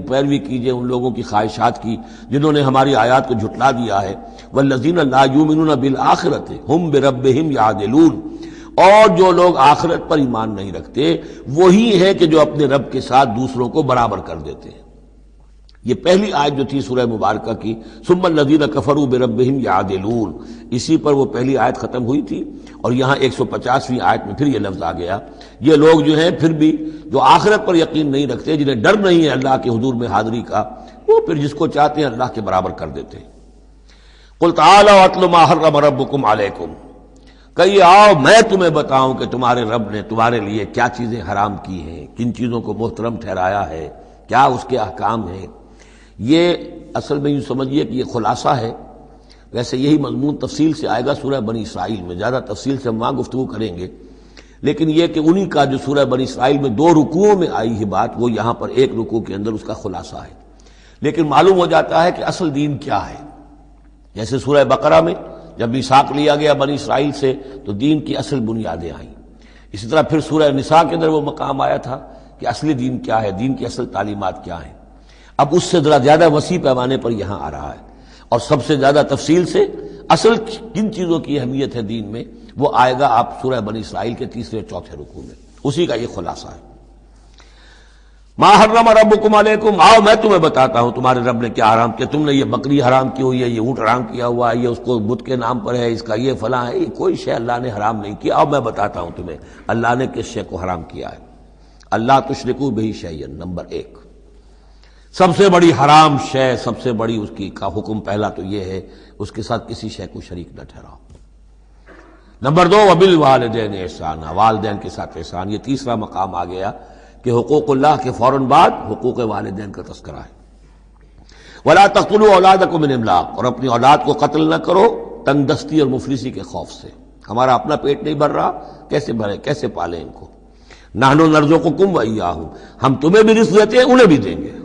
پیروی کیجئے ان لوگوں کی خواہشات کی جنہوں نے ہماری آیات کو جھٹلا دیا ہے۔ وَالَّذِينَ لَا يُؤْمِنُونَ بِالْآخِرَةِ هُمْ بِرَبِّهِمْ يَعْدِلُونَ، اور جو لوگ آخرت پر ایمان نہیں رکھتے وہی ہیں کہ جو اپنے رب کے ساتھ دوسروں کو برابر کر دیتے ہیں۔ یہ پہلی آیت جو تھی سورہ مبارکہ کی، ثم الذین کفروا بربہم یعدلون، اسی پر وہ پہلی آیت ختم ہوئی تھی، اور یہاں 150ویں آیت میں پھر یہ لفظ آ گیا۔ یہ لوگ جو ہیں پھر بھی جو آخرت پر یقین نہیں رکھتے، جنہیں ڈر نہیں ہے اللہ کے حضور میں حاضری کا، وہ پھر جس کو چاہتے ہیں اللہ کے برابر کر دیتے ہیں۔ قل تعالوا اتل ما حرم ربکم علیکم، کہیے آؤ میں تمہیں بتاؤں کہ تمہارے رب نے تمہارے لیے کیا چیزیں حرام کی ہیں، کن چیزوں کو محترم ٹھہرایا ہے، کیا اس کے احکام ہیں۔ یہ اصل میں یوں سمجھیے کہ یہ خلاصہ ہے، ویسے یہی مضمون تفصیل سے آئے گا سورہ بنی اسرائیل میں، زیادہ تفصیل سے ہم وہاں گفتگو کریں گے، لیکن یہ کہ انہی کا جو سورہ بنی اسرائیل میں 2 رکوعوں میں آئی ہے بات، وہ یہاں پر 1 رکوع کے اندر اس کا خلاصہ ہے۔ لیکن معلوم ہو جاتا ہے کہ اصل دین کیا ہے۔ جیسے سورہ بقرہ میں جب میثاق لیا گیا بنی اسرائیل سے تو دین کی اصل بنیادیں آئیں، اسی طرح پھر سورہ نساء کے اندر وہ مقام آیا تھا کہ اصلی دین کیا ہے، دین کی اصل تعلیمات کیا ہیں۔ اب اس سے ذرا زیادہ وسیع پیمانے پر یہاں آ رہا ہے، اور سب سے زیادہ تفصیل سے اصل کن چیزوں کی اہمیت ہے دین میں وہ آئے گا آپ سورہ بنی اسرائیل کے 3 اور 4 رکوع میں، اسی کا یہ خلاصہ ہے۔ ما حرم ربکم علیکم، آؤ میں تمہیں بتاتا ہوں تمہارے رب نے کیا حرام کیا، تم نے یہ بکری حرام کی ہوئی ہے، یہ اونٹ حرام کیا ہوا ہے، یہ اس کو بت کے نام پر ہے، اس کا یہ فلاں ہے، یہ کوئی شے اللہ نے حرام نہیں کیا۔ آؤ میں بتاتا ہوں تمہیں اللہ نے کس شے کو حرام کیا ہے۔ اللہ تشرکوا بہ شیئا، نمبر 1 سب سے بڑی حرام شے، سب سے بڑی اس کی کا حکم پہلا تو یہ ہے اس کے ساتھ کسی شے کو شریک نہ ٹھہراؤ۔ نمبر 2 وبالوالدین احسانا، والدین کے ساتھ احسان، یہ تیسرا مقام آ گیا کہ حقوق اللہ کے فوراً بعد حقوق والدین کا تذکرہ ہے۔ ولا تقتلوا اولادکم من املاق، اور اپنی اولاد کو قتل نہ کرو تنگ دستی اور مفلسی کے خوف سے۔ ہمارا اپنا پیٹ نہیں بھر رہا، کیسے بھرے، کیسے پالیں ان کو۔ نحن نرزقکم وایاہم، ہم تمہیں بھی رزق دیتے ہیں انہیں بھی دیں گے۔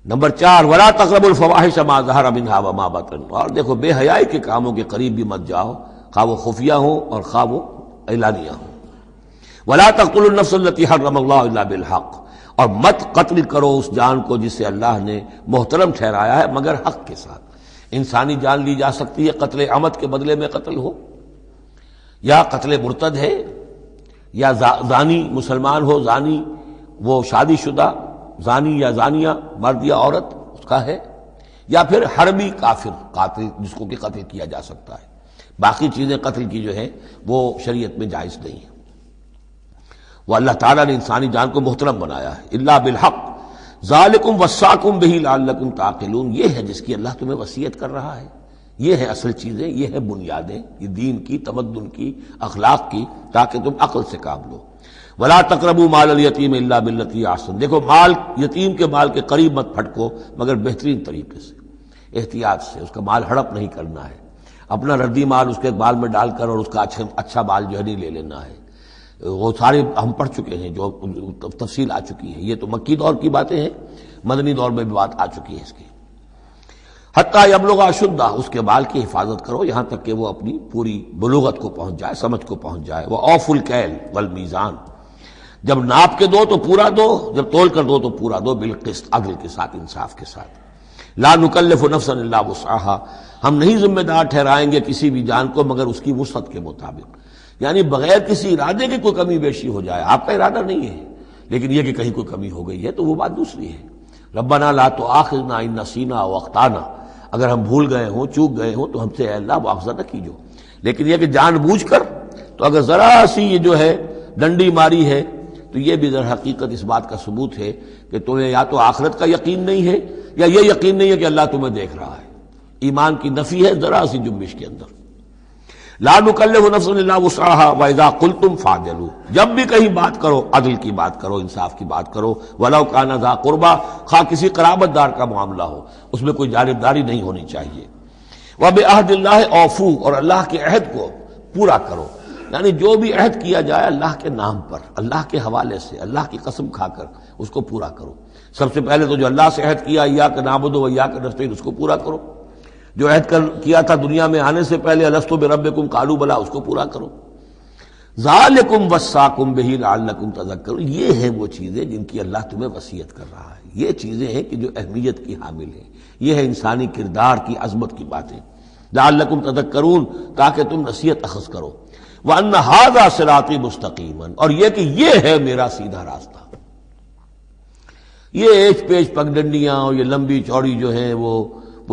نمبر 4 ولا تقربوا الفواحش ما ظهر منها وما بطن، اور دیکھو بے حیائی کے کاموں کے قریب بھی مت جاؤ، خواہ وہ خفیہ ہوں اور خواہ وہ اعلانیہ ہوں۔ ولا تقتلوا النفس التي حرم الله الا بالحق، اور مت قتل کرو اس جان کو جسے اللہ نے محترم ٹھہرایا ہے مگر حق کے ساتھ۔ انسانی جان لی جا سکتی ہے قتل عمد کے بدلے میں قتل ہو، یا قتل مرتد ہے، یا زانی مسلمان ہو، زانی وہ شادی شدہ زانی یا زانیہ مرد یا عورت اس کا ہے، یا پھر حربی کافر قاتل جس کو کہ قتل کیا جا سکتا ہے۔ باقی چیزیں قتل کی جو ہیں وہ شریعت میں جائز نہیں ہیں۔ وہ اللہ تعالیٰ نے انسانی جان کو محترم بنایا ہے۔ الا بالحق ذالکم وصاکم بہ لعلکم تعقلون، یہ ہے جس کی اللہ تمہیں وصیت کر رہا ہے، یہ ہے اصل چیزیں، یہ ہے بنیادیں، یہ دین کی، تمدن کی، اخلاق کی، تاکہ تم عقل سے کام لو۔ ولا تقربوا مال الیتیم الا بالتی احسن، دیکھو مال یتیم کے مال کے قریب مت پھٹکو مگر بہترین طریقے سے، احتیاط سے، اس کا مال ہڑپ نہیں کرنا ہے، اپنا ردی مال اس کے بال میں ڈال کر اور اس کا اچھا مال جو ہے نہیں لے لینا ہے۔ وہ سارے ہم پڑھ چکے ہیں، جو تفصیل آ چکی ہے، یہ تو مکی دور کی باتیں ہیں، مدنی دور میں بھی بات آ چکی ہے اس کی۔ حتیٰ یبلغ اشدہ، اس کے بال کی حفاظت کرو یہاں تک کہ وہ اپنی پوری بلوغت کو پہنچ جائے، سمجھ کو پہنچ جائے۔ وہ اوفوا الکیل والمیزان، جب ناپ کے دو تو پورا دو، جب تول کر دو تو پورا دو، بالقسط، عدل کے ساتھ، انصاف کے ساتھ۔ لا نکلف نفسا الا وسعها، ہم نہیں ذمہ دار ٹھہرائیں گے کسی بھی جان کو مگر اس کی وسعت کے مطابق، یعنی بغیر کسی ارادے کے کوئی کمی بیشی ہو جائے، آپ کا ارادہ نہیں ہے لیکن یہ کہ کہیں کوئی کمی ہو گئی ہے تو وہ بات دوسری ہے۔ ربنا لا تؤاخذنا ان نسینا او اخطانا، اگر ہم بھول گئے ہوں، چوک گئے ہوں تو ہم سے اے اللہ مؤاخذہ نہ کیجو، لیکن یہ کہ جان بوجھ کر، تو اگر ذرا سی یہ جو ہے ڈنڈی ماری ہے تو یہ بھی در حقیقت اس بات کا ثبوت ہے کہ تمہیں یا تو آخرت کا یقین نہیں ہے یا یہ یقین نہیں ہے کہ اللہ تمہیں دیکھ رہا ہے۔ ایمان کی نفی ہے ذرا سی جنبش کے اندر۔ لا نکلف نفسا الا وسعها واذا قلتم فاعدلوا، جب بھی کہیں بات کرو عدل کی بات کرو، انصاف کی بات کرو، ولو کان ذا قربى، خواہ کسی قرابت دار کا معاملہ ہو، اس میں کوئی جانبداری نہیں ہونی چاہیے۔ وبعہد اللہ اوفوا، اور اللہ کے عہد کو پورا کرو، یعنی جو بھی عہد کیا جائے اللہ کے نام پر، اللہ کے حوالے سے، اللہ کی قسم کھا کر اس کو پورا کرو۔ سب سے پہلے تو جو اللہ سے عہد کیا ایاک نعبد و ایاک نستعین، اس کو پورا کرو۔ جو عہد کیا تھا دنیا میں آنے سے پہلے الست بربکم قالوا بلی، اس کو پورا کرو۔ ذالکم وصاکم بہ لعلکم تذکرون، یہ ہیں وہ چیزیں جن کی اللہ تمہیں وصیت کر رہا ہے، یہ چیزیں ہیں کہ جو اہمیت کی حامل ہیں، یہ ہے انسانی کردار کی عظمت کی باتیں۔ لعلکم تذکرون، تاکہ تم نصیحت اخذ کرو۔ وَأَنَّ هَذَا صِرَاطِي مُسْتَقِيمًا، اور یہ کہ یہ ہے میرا سیدھا راستہ۔ یہ ایچ پیچ پگڈنڈیاں اور یہ لمبی چوڑی جو ہیں وہ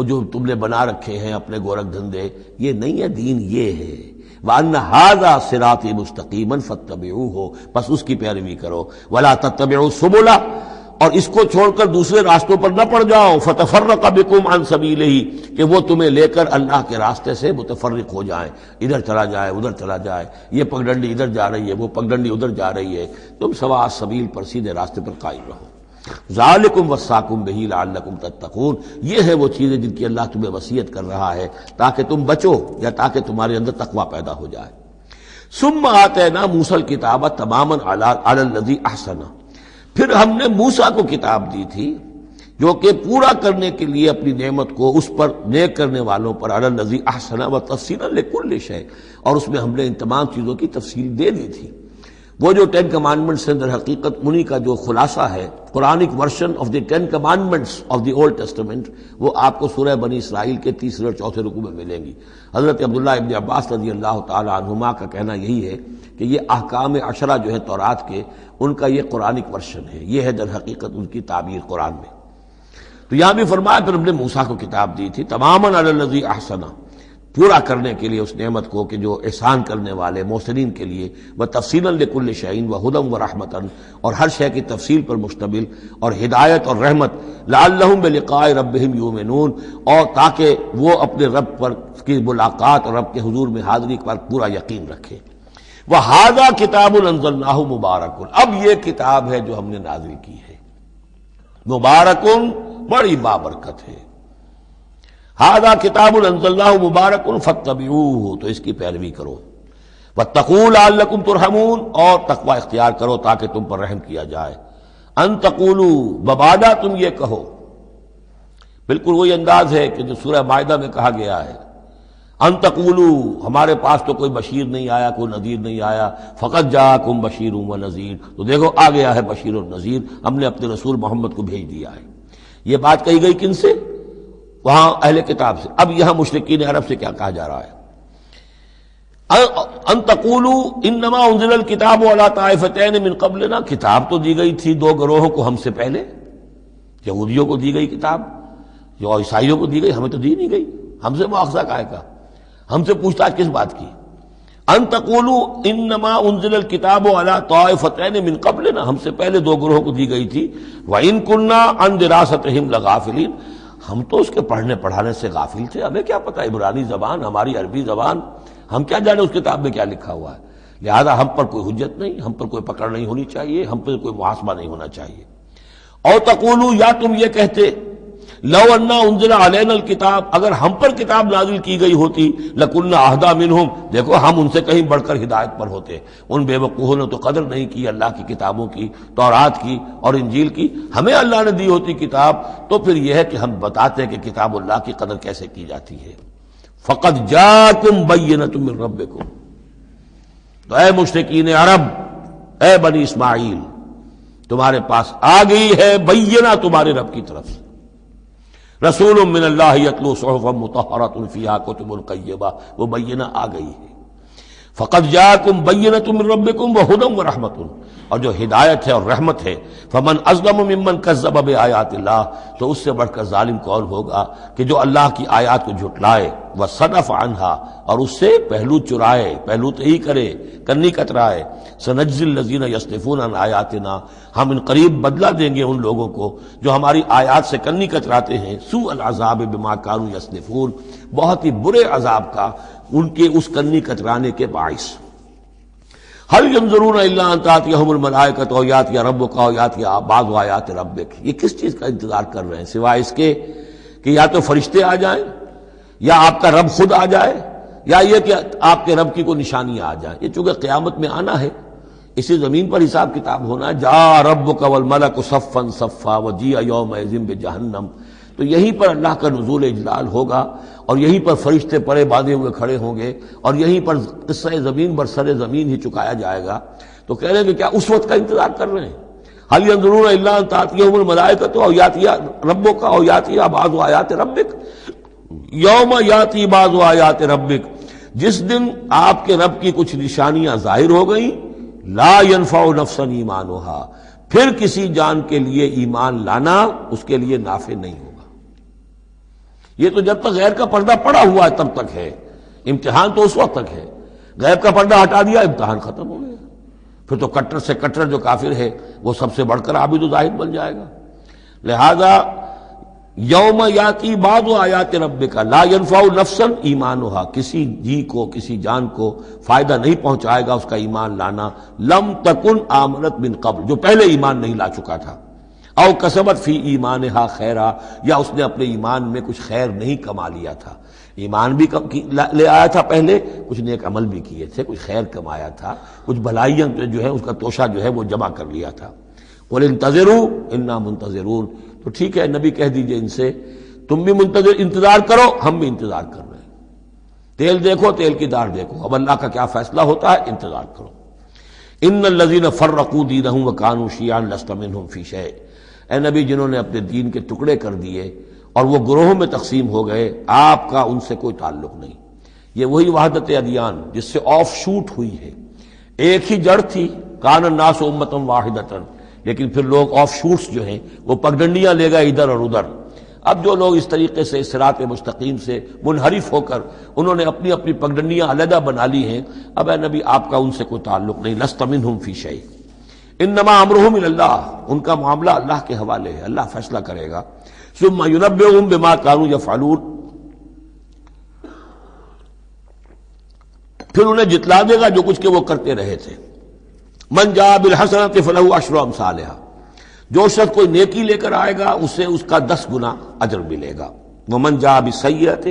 جو تم نے بنا رکھے ہیں اپنے گورکھ دھندے، یہ نہیں ہے دین، یہ ہے وَأَنَّ هَذَا صِرَاطِي مُسْتَقِيمًا فَاتَّبِعُوهُ، بس اس کی پیروی کرو۔ وَلَا تَتَّبِعُوا السُّبُلَ، اور اس کو چھوڑ کر دوسرے راستوں پر نہ پڑ جاؤ، فَتَفَرَّقَ بِكُمْ عَنْ سَبِيلِهِ، کہ وہ تمہیں لے کر اللہ کے راستے سے متفرق ہو جائیں، ادھر چلا جائے ادھر چلا جائے، یہ پگڈنڈی ادھر جا رہی ہے وہ پگڈنڈی ادھر جا رہی ہے، تم سواء السبیل پر سیدھے راستے پر قائم رہو۔ ذالکم وصاکم بہ لعلکم تتقون، یہ ہے وہ چیزیں جن کی اللہ تمہیں وصیت کر رہا ہے تاکہ تم بچو یا تاکہ تمہارے اندر تقوی پیدا ہو جائے۔ ثم آتینا موسیٰ الکتاب تماما علی الذی احسن، پھر ہم نے موسیٰ کو کتاب دی تھی جو کہ پورا کرنے کے لیے اپنی نعمت کو اس پر نیک کرنے والوں پر، علی الذی احسن وتفصیلا لکل شیء، اور اس میں ہم نے ان تمام چیزوں کی تفصیل دے دی تھی۔ وہ جو 10 کمانڈمنٹس ہیں در حقیقت انہی کا جو خلاصہ ہے، Quranic version of the 10 commandments of the old testament, وہ آپ کو سورہ بنی اسرائیل کے 3 اور 4 رکوع میں ملیں گی۔ حضرت عبداللہ ابن عباس رضی اللہ تعالی عنہما کا کہنا یہی ہے کہ یہ احکام عشرہ جو ہے تورات کے، ان کا یہ قرآنک ورژن ہے، یہ ہے در حقیقت ان کی تعبیر قرآن میں۔ تو یہاں بھی فرمایا پھر ہم نے موسیٰ کو کتاب دی تھی تماما علی الذی احسن، پورا کرنے کے لیے اس نعمت کو کہ جو احسان کرنے والے محسنین کے لیے، وہ تفصیلا لکل شیء وہدی ورحمۃ، اور ہر شے کی تفصیل پر مشتمل اور ہدایت اور رحمت، لعلہم بلقاء ربہم یؤمنون، اور تاکہ وہ اپنے رب پر کی ملاقات اور رب کے حضور میں حاضری پر پورا یقین رکھے۔ وَهَذَا كِتَابٌ أَنزَلْنَاهُ مُبَارَكٌ، اب یہ کتاب ہے جو ہم نے نازل کی ہے، مبارکن بڑی بابرکت ہے۔ ھذا کتاب انزلناہ مبارک فاتبعوہ، تو اس کی پیروی کرو۔ واتقوا لعلکم ترحمون، اور تقوی اختیار کرو تاکہ تم پر رحم کیا جائے۔ ان تقولوا، ببادا تم یہ کہو، بالکل وہی انداز ہے کہ جو سورہ مائدہ میں کہا گیا ہے، ان تقولوا، ہمارے پاس تو کوئی بشیر نہیں آیا، کوئی نذیر نہیں آیا، فقط جاءکم بشیر و نذیر، تو دیکھو آ گیا ہے بشیر و نذیر، ہم نے اپنے رسول محمد کو بھیج دیا ہے۔ یہ بات کہی گئی کن سے؟ وہاں اہل کتاب سے۔ اب یہاں مشرکین عرب سے کیا کہا جا رہا ہے؟ ان تقولوا انما انزل الکتاب علی طائفتین من قبلنا، کتاب تو دی گئی تھی 2 گروہوں کو ہم سے پہلے، یہودیوں کو دی گئی کتاب، جو عیسائیوں کو دی گئی، ہمیں تو دی نہیں گئی، ہم سے مواخذہ کائے کا، ہم سے پوچھتا کس بات کی؟ ان تقولوا انما انزل الکتاب علی طائفتین من قبلنا، ہم سے پہلے 2 گروہوں کو دی گئی تھی، وان كنا عن دراستہم لغافلین، ہم تو اس کے پڑھنے پڑھانے سے غافل تھے، ہمیں کیا پتہ عبرانی زبان، ہماری عربی زبان، ہم کیا جانے اس کتاب میں کیا لکھا ہوا ہے، لہذا ہم پر کوئی حجت نہیں، ہم پر کوئی پکڑ نہیں ہونی چاہیے، ہم پر کوئی محاسبہ نہیں ہونا چاہیے۔ اور تقولوا، یا تم یہ کہتے، لو انا انزل علینا الکتاب، اگر ہم پر کتاب نازل کی گئی ہوتی، لکنا اہدی منہم، دیکھو ہم ان سے کہیں بڑھ کر ہدایت پر ہوتے۔ ان بے وقوفوں نے تو قدر نہیں کی اللہ کی کتابوں کی، تورات کی اور انجیل کی، ہمیں اللہ نے دی ہوتی کتاب تو پھر یہ ہے کہ ہم بتاتے کہ کتاب اللہ کی قدر کیسے کی جاتی ہے۔ فقد جاءکم بینۃ من ربکم، تو اے مشرکین عرب، اے بنی اسماعیل، تمہارے پاس آ گئی ہے بینہ تمہارے رب کی طرف سے، رسول من اللہ یتلو صحفا مطہرۃ فیہا کتب قیمہ، وہ بینہ آ گئی ہے۔ فقد جاءکم بینۃ من ربکم وہدی ورحمۃ، اور جو ہدایت ہے اور رحمت ہے، فمن اظلم ممن کذب بآیات اللہ، تو اس سے بڑھ کر ظالم کون ہوگا کہ جو اللہ کی آیات کو جھٹلائے، وصدف عنہا، اور اس سے پہلو چرائے، پہلو تہی کرے، کنی کترائے۔ سنجزی الذین یصدفون عن آیاتنا، ہم ان قریب بدلہ دیں گے ان لوگوں کو جو ہماری آیات سے کنی کتراتے ہیں، سوء العذاب بما کانوا یصدفون، بہت ہی برے عذاب کا ان کے اس کنی کترانے کے باعث۔ هل ينظرون الا ان تاتيهم الملائکۃ او یاتی ربک او یاتی بعض آیات ربک، یہ کس چیز کا انتظار کر رہے ہیں سوائے اس کے کہ یا تو فرشتے آ جائیں، یا آپ کا رب خود آ جائے، یا یہ کہ آپ کے رب کی کوئی نشانیاں آ جائیں۔ یہ چونکہ قیامت میں آنا ہے، اسی زمین پر حساب کتاب ہونا ہے، جاء ربک والملک صفا صفا وجیء یومئذ بجہنم، تو یہیں پر اللہ کا نزول اجلال ہوگا، اور یہیں پر فرشتے پڑے باندھے ہوئے کھڑے ہوں گے، اور یہیں پر قصہ زمین بر سر زمین ہی چکایا جائے گا۔ تو کہہ رہے ہیں کہ کیا اس وقت کا انتظار کر رہے ہیں؟ هل ينظرون الا ان تاتيهم الملائکۃ او یاتی ربک او یاتی بعض آیات ربک، یوم یاتی بعض آیات ربک جس دن آپ کے رب کی کچھ نشانیاں ظاہر ہو گئیں، لا ينفع نفسا ایمانھا، پھر کسی جان کے لیے ایمان لانا اس کے لیے نافع نہیں ہوگا۔ یہ تو جب تک غیر کا پردہ پڑا ہوا ہے تب تک ہے، امتحان تو اس وقت تک ہے۔ غیب کا پردہ ہٹا دیا، امتحان ختم ہو گیا، پھر تو کٹر سے کٹر جو کافر ہے وہ سب سے بڑھ کر عابد و زاہد بن جائے گا۔ لہذا یوم یاتی بعض آیات ربک لا ينفع نفسا ایمانھا، کسی جی کو، کسی جان کو فائدہ نہیں پہنچائے گا اس کا ایمان لانا، لم تکن آمنت من قبل، جو پہلے ایمان نہیں لا چکا تھا، او کسبت فی ایمانھا خیرا، یا اس نے اپنے ایمان میں کچھ خیر نہیں کما لیا تھا، ایمان بھی لے آیا تھا پہلے، کچھ نیک عمل بھی کیے تھے، کچھ خیر کمایا تھا، کچھ بھلائیاں جو ہے اس کا توشہ جو ہے وہ جمع کر لیا تھا۔ قل انتظروا انا منتظرون، تو ٹھیک ہے نبی کہہ دیجئے ان سے تم بھی انتظار کرو، ہم بھی انتظار کر رہے ہیں، تیل دیکھو تیل کی دار دیکھو، اب اللہ کا کیا فیصلہ ہوتا ہے انتظار کرو۔ ان الذین فرقوا دینہم وکانوا شیعا لست منہم فی شیء، اے نبی جنہوں نے اپنے دین کے ٹکڑے کر دیے اور وہ گروہوں میں تقسیم ہو گئے، آپ کا ان سے کوئی تعلق نہیں۔ یہ وہی وحدت ادیان جس سے آف شوٹ ہوئی ہے، ایک ہی جڑ تھی، کان الناس امۃ واحدۃ، لیکن پھر لوگ آف شوٹس جو ہیں وہ پگڈنڈیاں لے گئے ادھر اور ادھر۔ اب جو لوگ اس طریقے سے صراط مستقیم سے منحرف ہو کر انہوں نے اپنی اپنی پگڈنڈیاں علیحدہ بنا لی ہیں، اب اے نبی آپ کا ان سے کوئی تعلق نہیں، لست منہم فی شیء انما امرہم الی اللہ، ان کا معاملہ اللہ کے حوالے ہے، اللہ فیصلہ کرے گا۔ ثم ینبئہم بما کانوا یفعلون، پھر انہیں جتلا دے گا جو کچھ کہ وہ کرتے رہے تھے۔ من جاء بالحسنۃ فلہ عشر امثالھا، جو شخص کوئی نیکی لے کر آئے گا اسے اس کا 10 گنا اجر ملے گا۔ ومن جاء بالسیئۃ،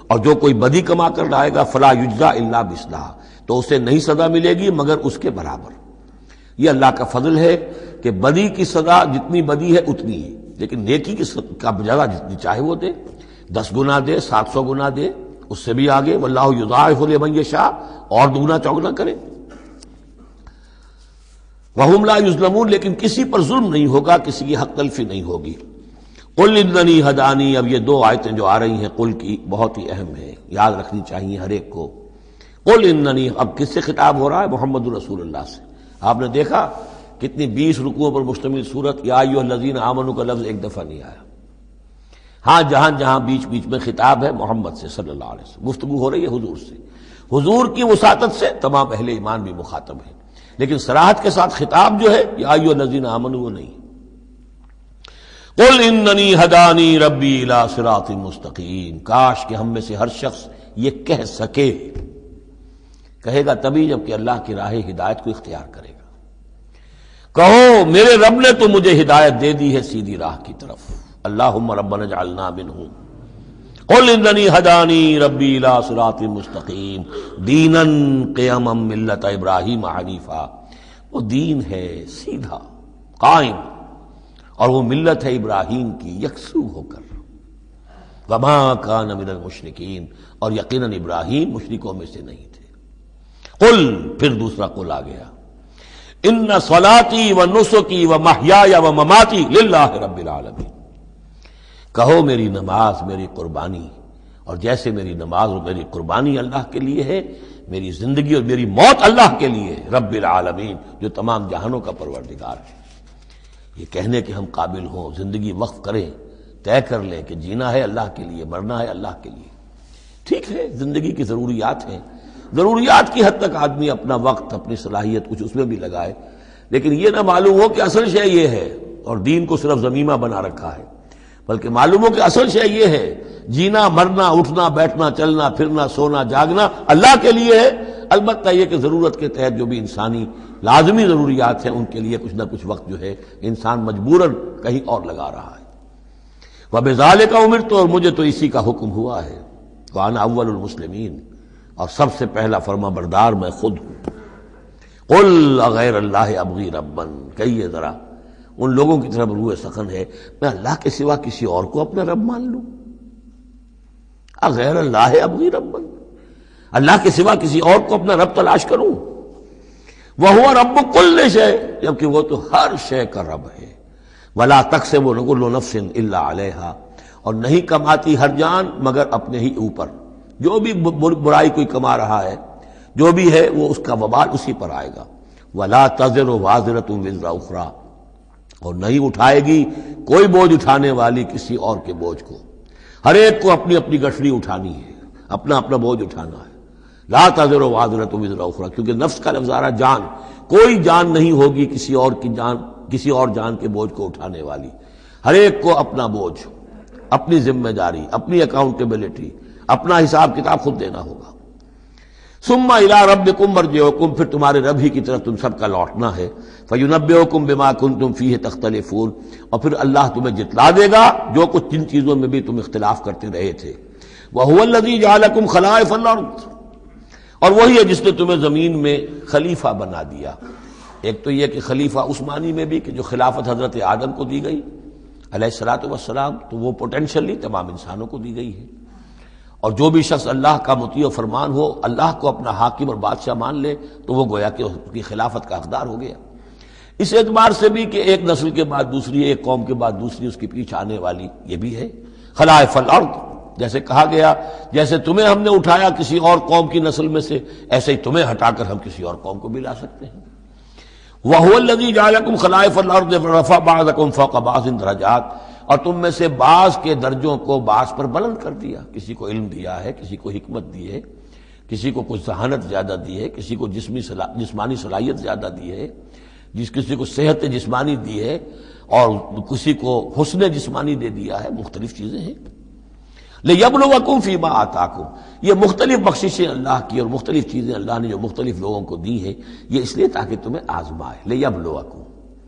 اور جو کوئی بدی کما کر لائے گا فلا یجزا الا مثلھا، تو اسے نہیں سزا ملے گی مگر اس کے برابر۔ یہ اللہ کا فضل ہے کہ بدی کی سزا جتنی بدی ہے اتنی ہی، لیکن نیکی کی کا جگہ جتنی چاہے وہ دے، 10 گنا دے، 700 گنا دے، اس سے بھی آگے، واللہ یضاعف لمن یشاء، اور دگنا چوگنا کرے۔ وَهُمْ لَا يُظْلَمُونَ، لیکن کسی پر ظلم نہیں ہوگا، کسی کی حق تلفی نہیں ہوگی۔ قُلْ إِنَّنِي هَدَانِي، اب یہ 2 آیتیں جو آ رہی ہیں قل کی بہت ہی اہم ہیں، یاد رکھنی چاہیے ہر ایک کو۔ قُلْ إِنَّنِي، اب کس سے خطاب ہو رہا ہے؟ محمد رسول اللہ سے۔ آپ نے دیکھا کتنی 20 رکوعوں پر مشتمل سورت یا ایھا الذین آمنوا کا لفظ ایک دفعہ نہیں آیا۔ ہاں جہاں جہاں بیچ بیچ میں خطاب ہے محمد سے صلی اللہ علیہ وسلم، گفتگو ہو رہی ہے حضور سے، حضور کی وساطت سے تمام اہل ایمان بھی مخاطب ہیں، لیکن صراحت کے ساتھ خطاب جو ہے یا ایھا الذین آمنوا وہ نہیں۔ قل اننی ہدانی ربی الی صراط مستقیم، کاش کہ ہم میں سے ہر شخص یہ کہہ سکے، کہے گا تبھی جب کہ اللہ کی راہ ہدایت کو اختیار کرے گا۔ کہو میرے رب نے تو مجھے ہدایت دے دی ہے سیدھی راہ کی طرف، اللہم ربنا اجعلنا منہم۔ قل اننی ہدانی ربی الی صراط مستقیم دینا قیما ملت ابراہیم حنیفا، وہ دین ہے سیدھا قائم، اور وہ ملت ہے ابراہیم کی یکسو ہو کر، وما کان من المشرکین، اور یقیناً ابراہیم مشرکوں میں سے نہیں تھے۔ قل، پھر دوسرا قل آ گیا، ان صلاتی و نسکی و محیای و مماتی للہ رب العالمین، کہو میری نماز، میری قربانی، اور جیسے میری نماز اور میری قربانی اللہ کے لیے ہے، میری زندگی اور میری موت اللہ کے لیے ہے، رب العالمین جو تمام جہانوں کا پروردگار ہے۔ یہ کہنے کے ہم قابل ہوں، زندگی وقف کریں، طے کر لیں کہ جینا ہے اللہ کے لیے، مرنا ہے اللہ کے لیے۔ ٹھیک ہے زندگی کی ضروریات ہیں، ضروریات کی حد تک آدمی اپنا وقت، اپنی صلاحیت کچھ اس میں بھی لگائے، لیکن یہ نہ معلوم ہو کہ اصل شے یہ ہے اور دین کو صرف ضمیمہ بنا رکھا ہے، بلکہ معلوم ہو کہ اصل شے یہ ہے، جینا، مرنا، اٹھنا، بیٹھنا، چلنا، پھرنا، سونا، جاگنا اللہ کے لیے ہے۔ البتہ یہ کہ ضرورت کے تحت جو بھی انسانی لازمی ضروریات ہیں ان کے لیے کچھ نہ کچھ وقت جو ہے انسان مجبوراً کہیں اور لگا رہا ہے۔ وَبِذَالِكَ أُمِرْتُ، اور مجھے تو اسی کا حکم ہوا ہے، وَأَنَا أَوَّلُ الْمُسْلِمِينَ، اور سب سے پہلا فرما بردار میں خود ہوں۔ قُلْ أَغَيْرَ اللَّهِ أَبْغِي رَبًّا، کہیے ذرا، ان لوگوں کی طرف روح سخن ہے، میں اللہ کے سوا کسی اور کو اپنا رب مان لوں؟ اغیر اللہ ابغی ربا، اللہ کے سوا کسی اور کو اپنا رب تلاش کروں؟ وَهُوَ رَبُّ كُلِّ شَيْءٍ، جبکہ وہ تو ہر شے کا رب ہے۔ وَلَا تَكْسِبُ كُلُّ نَفْسٍ إِلَّا عَلَيْهَا، اور نہیں کماتی ہر جان مگر اپنے ہی اوپر۔ جو بھی برائی کوئی کما رہا ہے، جو بھی ہے وہ اس کا وبال اسی پر آئے گا۔ وَلَا تَزِرُ وَازِرَةٌ وِزْرَ أُخْرَىٰ، اور نہیں اٹھائے گی کوئی بوجھ اٹھانے والی کسی اور کے بوجھ کو۔ ہر ایک کو اپنی اپنی گٹھڑی اٹھانی ہے، اپنا اپنا بوجھ اٹھانا ہے۔ لا تزر وازرۃ وزر اخری، کیونکہ نفس کا لفظ آ رہا جان، کوئی جان نہیں ہوگی کسی اور جان کے بوجھ کو اٹھانے والی۔ ہر ایک کو اپنا بوجھ، اپنی ذمہ داری، اپنی اکاؤنٹیبلٹی، اپنا حساب کتاب خود دینا ہوگا۔ ثم الی ربکم مرجعکم، پھر تمہارے رب ہی کی طرف تم سب کا لوٹنا ہے۔ فینبئکم بما کنتم فیہ تختلفون، اور پھر اللہ تمہیں جتلا دے گا جو کچھ جن چیزوں میں بھی تم اختلاف کرتے رہے تھے۔ وہو الذی جعلکم خلائف الارض، اور وہی ہے جس نے تمہیں زمین میں خلیفہ بنا دیا۔ ایک تو یہ کہ خلیفہ اس معنی میں بھی کہ جو خلافت حضرت آدم کو دی گئی علیہ الصلوۃ والسلام، تو وہ پوٹینشلی تمام انسانوں کو دی گئی ہے، اور جو بھی شخص اللہ کا مطیع و فرمان ہو، اللہ کو اپنا حاکم اور بادشاہ مان لے، تو وہ گویا کہ اس کی خلافت کا حقدار ہو گیا۔ اس اعتبار سے بھی کہ ایک نسل کے بعد دوسری، ایک قوم کے بعد دوسری اس کے پیچھے آنے والی، یہ بھی ہے خلائف الارض۔ جیسے کہا گیا جیسے تمہیں ہم نے اٹھایا کسی اور قوم کی نسل میں سے، ایسے ہی تمہیں ہٹا کر ہم کسی اور قوم کو بھی لا سکتے ہیں۔ وَهُوَ الَّذِي جَعَلَكُمْ خَلَائِفَ الْأَرْضِ وَرَفَعَ بَعْضَكُمْ فَوْقَ بَعْضٍ دَرَجَاتٍ، اور تم میں سے بعض کے درجوں کو بعض پر بلند کر دیا۔ کسی کو علم دیا ہے، کسی کو حکمت دی ہے، کسی کو کچھ ذہانت زیادہ دی ہے، کسی کو جسمانی صلاحیت زیادہ دی ہے، کسی کو صحت جسمانی دی ہے، اور کسی کو حسن جسمانی دے دیا ہے، مختلف چیزیں ہیں۔ لِيَبْلُوَكُمْ فِي مَا آتَاكُمْ، یہ مختلف بخششیں اللہ کی اور مختلف چیزیں اللہ نے جو مختلف لوگوں کو دی ہیں، یہ اس لیے تاکہ تمہیں آزمائے۔ لِيَبْلُوَكُمْ،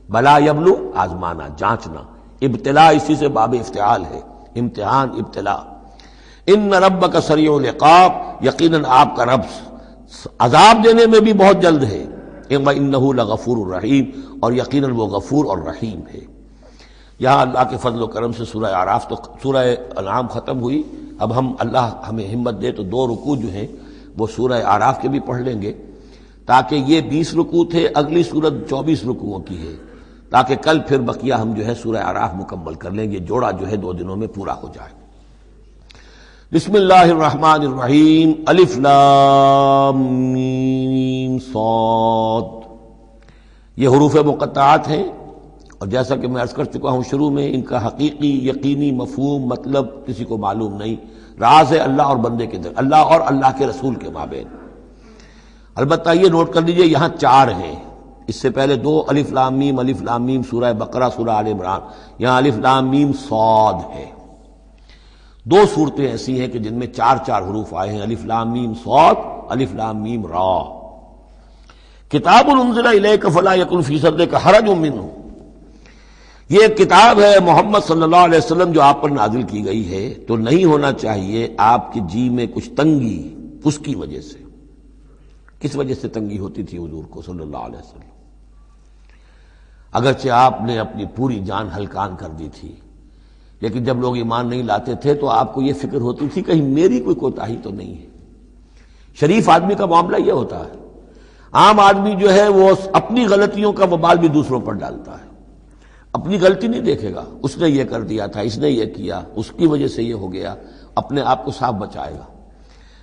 بلا یبلو، آزمانا، جانچنا، ابتلاء اسی سے باب افتعال ہے، امتحان، ابتلاء۔ ان ربک سریع العقاب، یقیناً آپ کا رب عذاب دینے میں بھی بہت جلد ہے۔ وَإِنَّهُ لَغَفُورٌ الرحیم، اور یقیناً وہ غفور اور رحیم ہے۔ یہاں اللہ کے فضل و کرم سے سورہ اعراف تو سورہ انعام ختم ہوئی۔ اب ہم اللہ ہمیں ہمت دے تو 2 رکوع جو ہیں وہ سورہ اعراف کے بھی پڑھ لیں گے، تاکہ یہ 20 رکوع تھے، اگلی سورت 24 رکوعوں کی ہے، تاکہ کل پھر بقیہ ہم جو ہے سورہ اعراف مکمل کر لیں گے، جوڑا جو ہے 2 دنوں میں پورا ہو جائے۔ بسم اللہ الرحمن الرحیم، الف لام میم صاد، یہ حروف مقطعات ہیں، اور جیسا کہ میں عرض کر چکا ہوں شروع میں، ان کا حقیقی یقینی مفہوم مطلب کسی کو معلوم نہیں، راز ہے اللہ اور بندے کے در، اللہ اور اللہ کے رسول کے مابین۔ البتہ یہ نوٹ کر لیجئے یہاں 4 ہیں، اس سے پہلے 2 الف لام میم سورہ بقرہ، سورہ آل عمران، یہاں الف لام میم صاد ہے۔ 2 صورتیں ایسی ہیں کہ جن میں 4 حروف آئے ہیں، الف لام میم صاد، الف لام میم را۔ کتاب انزل الیک فلا یکن فی صدرک حرج منہ، یہ ایک کتاب ہے محمد صلی اللہ علیہ وسلم جو آپ پر نازل کی گئی ہے، تو نہیں ہونا چاہیے آپ کی جی میں کچھ تنگی اس کی وجہ سے۔ کس وجہ سے تنگی ہوتی تھی حضور کو صلی اللہ علیہ وسلم؟ اگرچہ آپ نے اپنی پوری جان ہلکان کر دی تھی، لیکن جب لوگ ایمان نہیں لاتے تھے تو آپ کو یہ فکر ہوتی تھی کہیں میری کوئی کوتاہی تو نہیں ہے۔ شریف آدمی کا معاملہ یہ ہوتا ہے، عام آدمی جو ہے وہ اپنی غلطیوں کا وبال بھی دوسروں پر ڈالتا ہے، اپنی غلطی نہیں دیکھے گا، اس نے یہ کر دیا تھا، اس نے یہ کیا، اس کی وجہ سے یہ ہو گیا، اپنے آپ کو صاف بچائے گا۔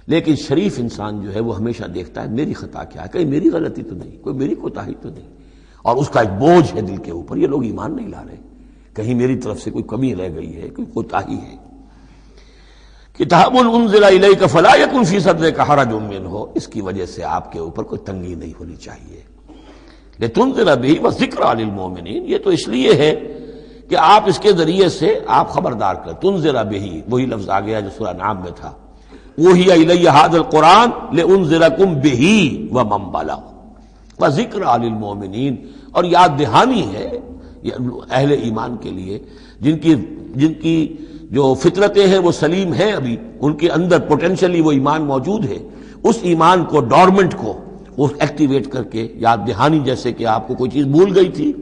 لیکن شریف انسان جو ہے وہ ہمیشہ دیکھتا ہے میری خطا کیا ہے، کہیں میری غلطی تو نہیں، کوئی میری کوتاہی تو نہیں، اور اس کا ایک بوجھ ہے دل کے اوپر، یہ لوگ ایمان نہیں لا رہے، کہیں میری طرف سے کوئی کمی رہ گئی ہے، کوئی کوتاہی ہے۔ کتاب انزل الیک فلا یکن فی صدرک حرج منہ، اس کی وجہ سے آپ کے اوپر کوئی تنگی نہیں ہونی چاہیے۔ لتنذر بہ وذکریٰ للمؤمنین، یہ تو اس لیے ہے کہ آپ اس کے ذریعے سے آپ خبردار کریں۔ تنذر بہ، وہی لفظ آ گیا جو سورہ انعام میں تھا، اوحی الی ھذا القرآن لانذرکم بہ ومن بلغ وذکریٰ للمؤمنین، اور یاد دہانی ہے اہل ایمان کے لیے جن کی جو فطرتیں ہیں وہ سلیم ہیں، ابھی ان کے اندر پوٹینشلی وہ ایمان موجود ہے، اس ایمان کو، ڈورمنٹ کو وہ ایکٹیویٹ کر کے، یاد دہانی جیسے کہ آپ کو کوئی چیز بھول گئی تھی،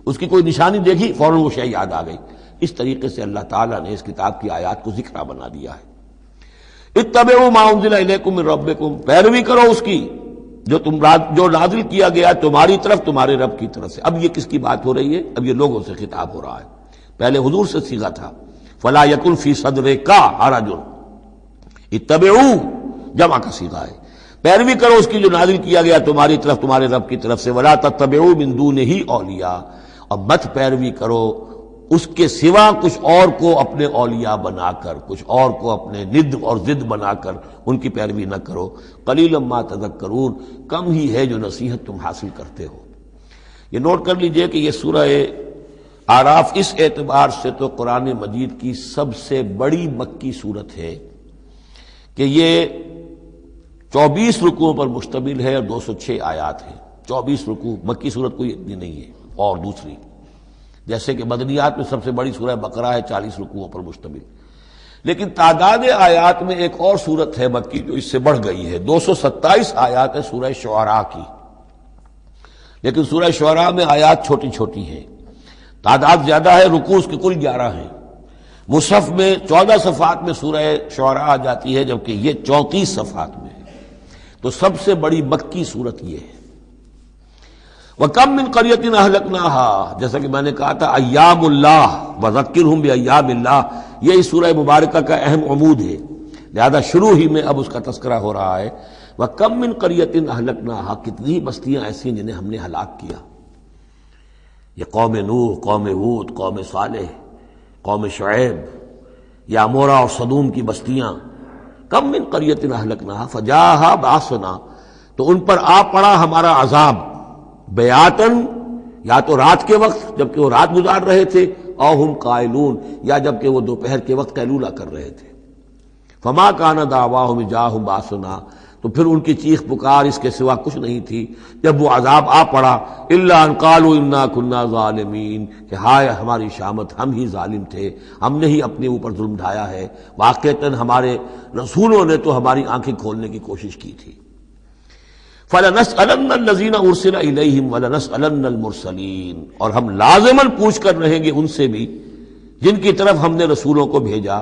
اس کی کوئی نشانی دیکھی فوراً وہ شے یاد آ گئی، اس طریقے سے اللہ تعالیٰ نے اس کتاب کی آیات کو ذکرہ بنا دیا ہے۔ اتبعوا ما انزل الیکم من ربکم، پیروی کرو اس کی جو نازل کیا گیا تمہاری طرف تمہارے رب کی طرف سے۔ اب یہ کس کی بات ہو رہی ہے؟ اب یہ لوگوں سے خطاب ہو رہا ہے، پہلے حضور سے صیغہ تھا، فلا یکن فی صدرک حرج، اتبعو جمع کا صیغہ ہے، پیروی کرو اس کی جو نازل کیا گیا تمہاری طرف تمہارے رب کی طرف سے، ولا تتبعوا من دونہ اولیاء، اور مت پیروی کرو اس کے سوا کچھ اور کو اپنے اولیاء بنا کر، کچھ اور کو اپنے ند اور ضد بنا کر ان کی پیروی نہ کرو، قلیلا ما تذکرون، کم ہی ہے جو نصیحت تم حاصل کرتے ہو۔ یہ نوٹ کر لیجئے کہ یہ سورہ اعراف اس اعتبار سے تو قرآن مجید کی سب سے بڑی مکی سورت ہے کہ یہ 24 رکوعوں پر مشتمل ہے اور 206 آیات ہیں۔ 24 رکوع، مکی سورت کوئی اتنی نہیں ہے، اور دوسری جیسے کہ مدنیات میں سب سے بڑی سورہ بقرہ ہے 40 رکوعوں پر مشتمل، لیکن تعداد آیات میں ایک اور سورت ہے مکی جو اس سے بڑھ گئی ہے، 227 آیات ہے سورہ شعراء کی، لیکن سورہ شعراء میں آیات چھوٹی چھوٹی ہیں، تعداد زیادہ ہے، رکوع اس کے کل 11 ہیں۔ مصحف میں 14 صفحات میں سورہ شعراء آ جاتی ہے، جبکہ یہ 34 صفحات میں ہے، تو سب سے بڑی مکی سورت یہ ہے۔ وَكَمْ مِنْ قَرْيَةٍ أَهْلَكْنَاهَا، جیسا کہ میں نے کہا تھا ایام اللہ وذکرہم بایام اللہ، یہ اس سورہ مبارکہ کا اہم عمود ہے، لہذا شروع ہی میں اب اس کا تذکرہ ہو رہا ہے۔ وَكَمْ مِنْ قَرْيَةٍ أَهْلَكْنَاهَا، کتنی بستیاں ایسی ہیں جنہیں ہم نے ہلاک کیا، یہ قوم نوح، قوم ہود، قوم صالح، قوم شعیب، یا عمورہ اور صدوم کی بستیاں۔ کم من قریۃ اہلکناہا فجاءھا باسنا، تو ان پر آ پڑا ہمارا عذاب، بیاتن، یا تو رات کے وقت جبکہ وہ رات گزار رہے تھے، او ہم قائلون، یا جبکہ وہ دوپہر کے وقت قیلولہ کر رہے تھے۔ فما کان دعواہم اذ جاءھم باسنا، تو پھر ان کی چیخ پکار اس کے سوا کچھ نہیں تھی جب وہ عذاب آ پڑا، الا ان قالوا انا كنا ظالمین، کہ ہائے ہماری شامت، ہم ہی ظالم تھے، ہم نے ہی اپنے اوپر ظلم ڈھایا ہے، واقعتاً ہمارے رسولوں نے تو ہماری آنکھیں کھولنے کی کوشش کی تھی۔ فَلَنَسْأَلَنَّ الَّذِينَ أُرْسِلَ إِلَيْهِمْ وَلَنَسْأَلَنَّ الْمُرْسَلِينَ، اور ہم لازماً پوچھ کر رہیں گے ان سے بھی جن کی طرف ہم نے رسولوں کو بھیجا،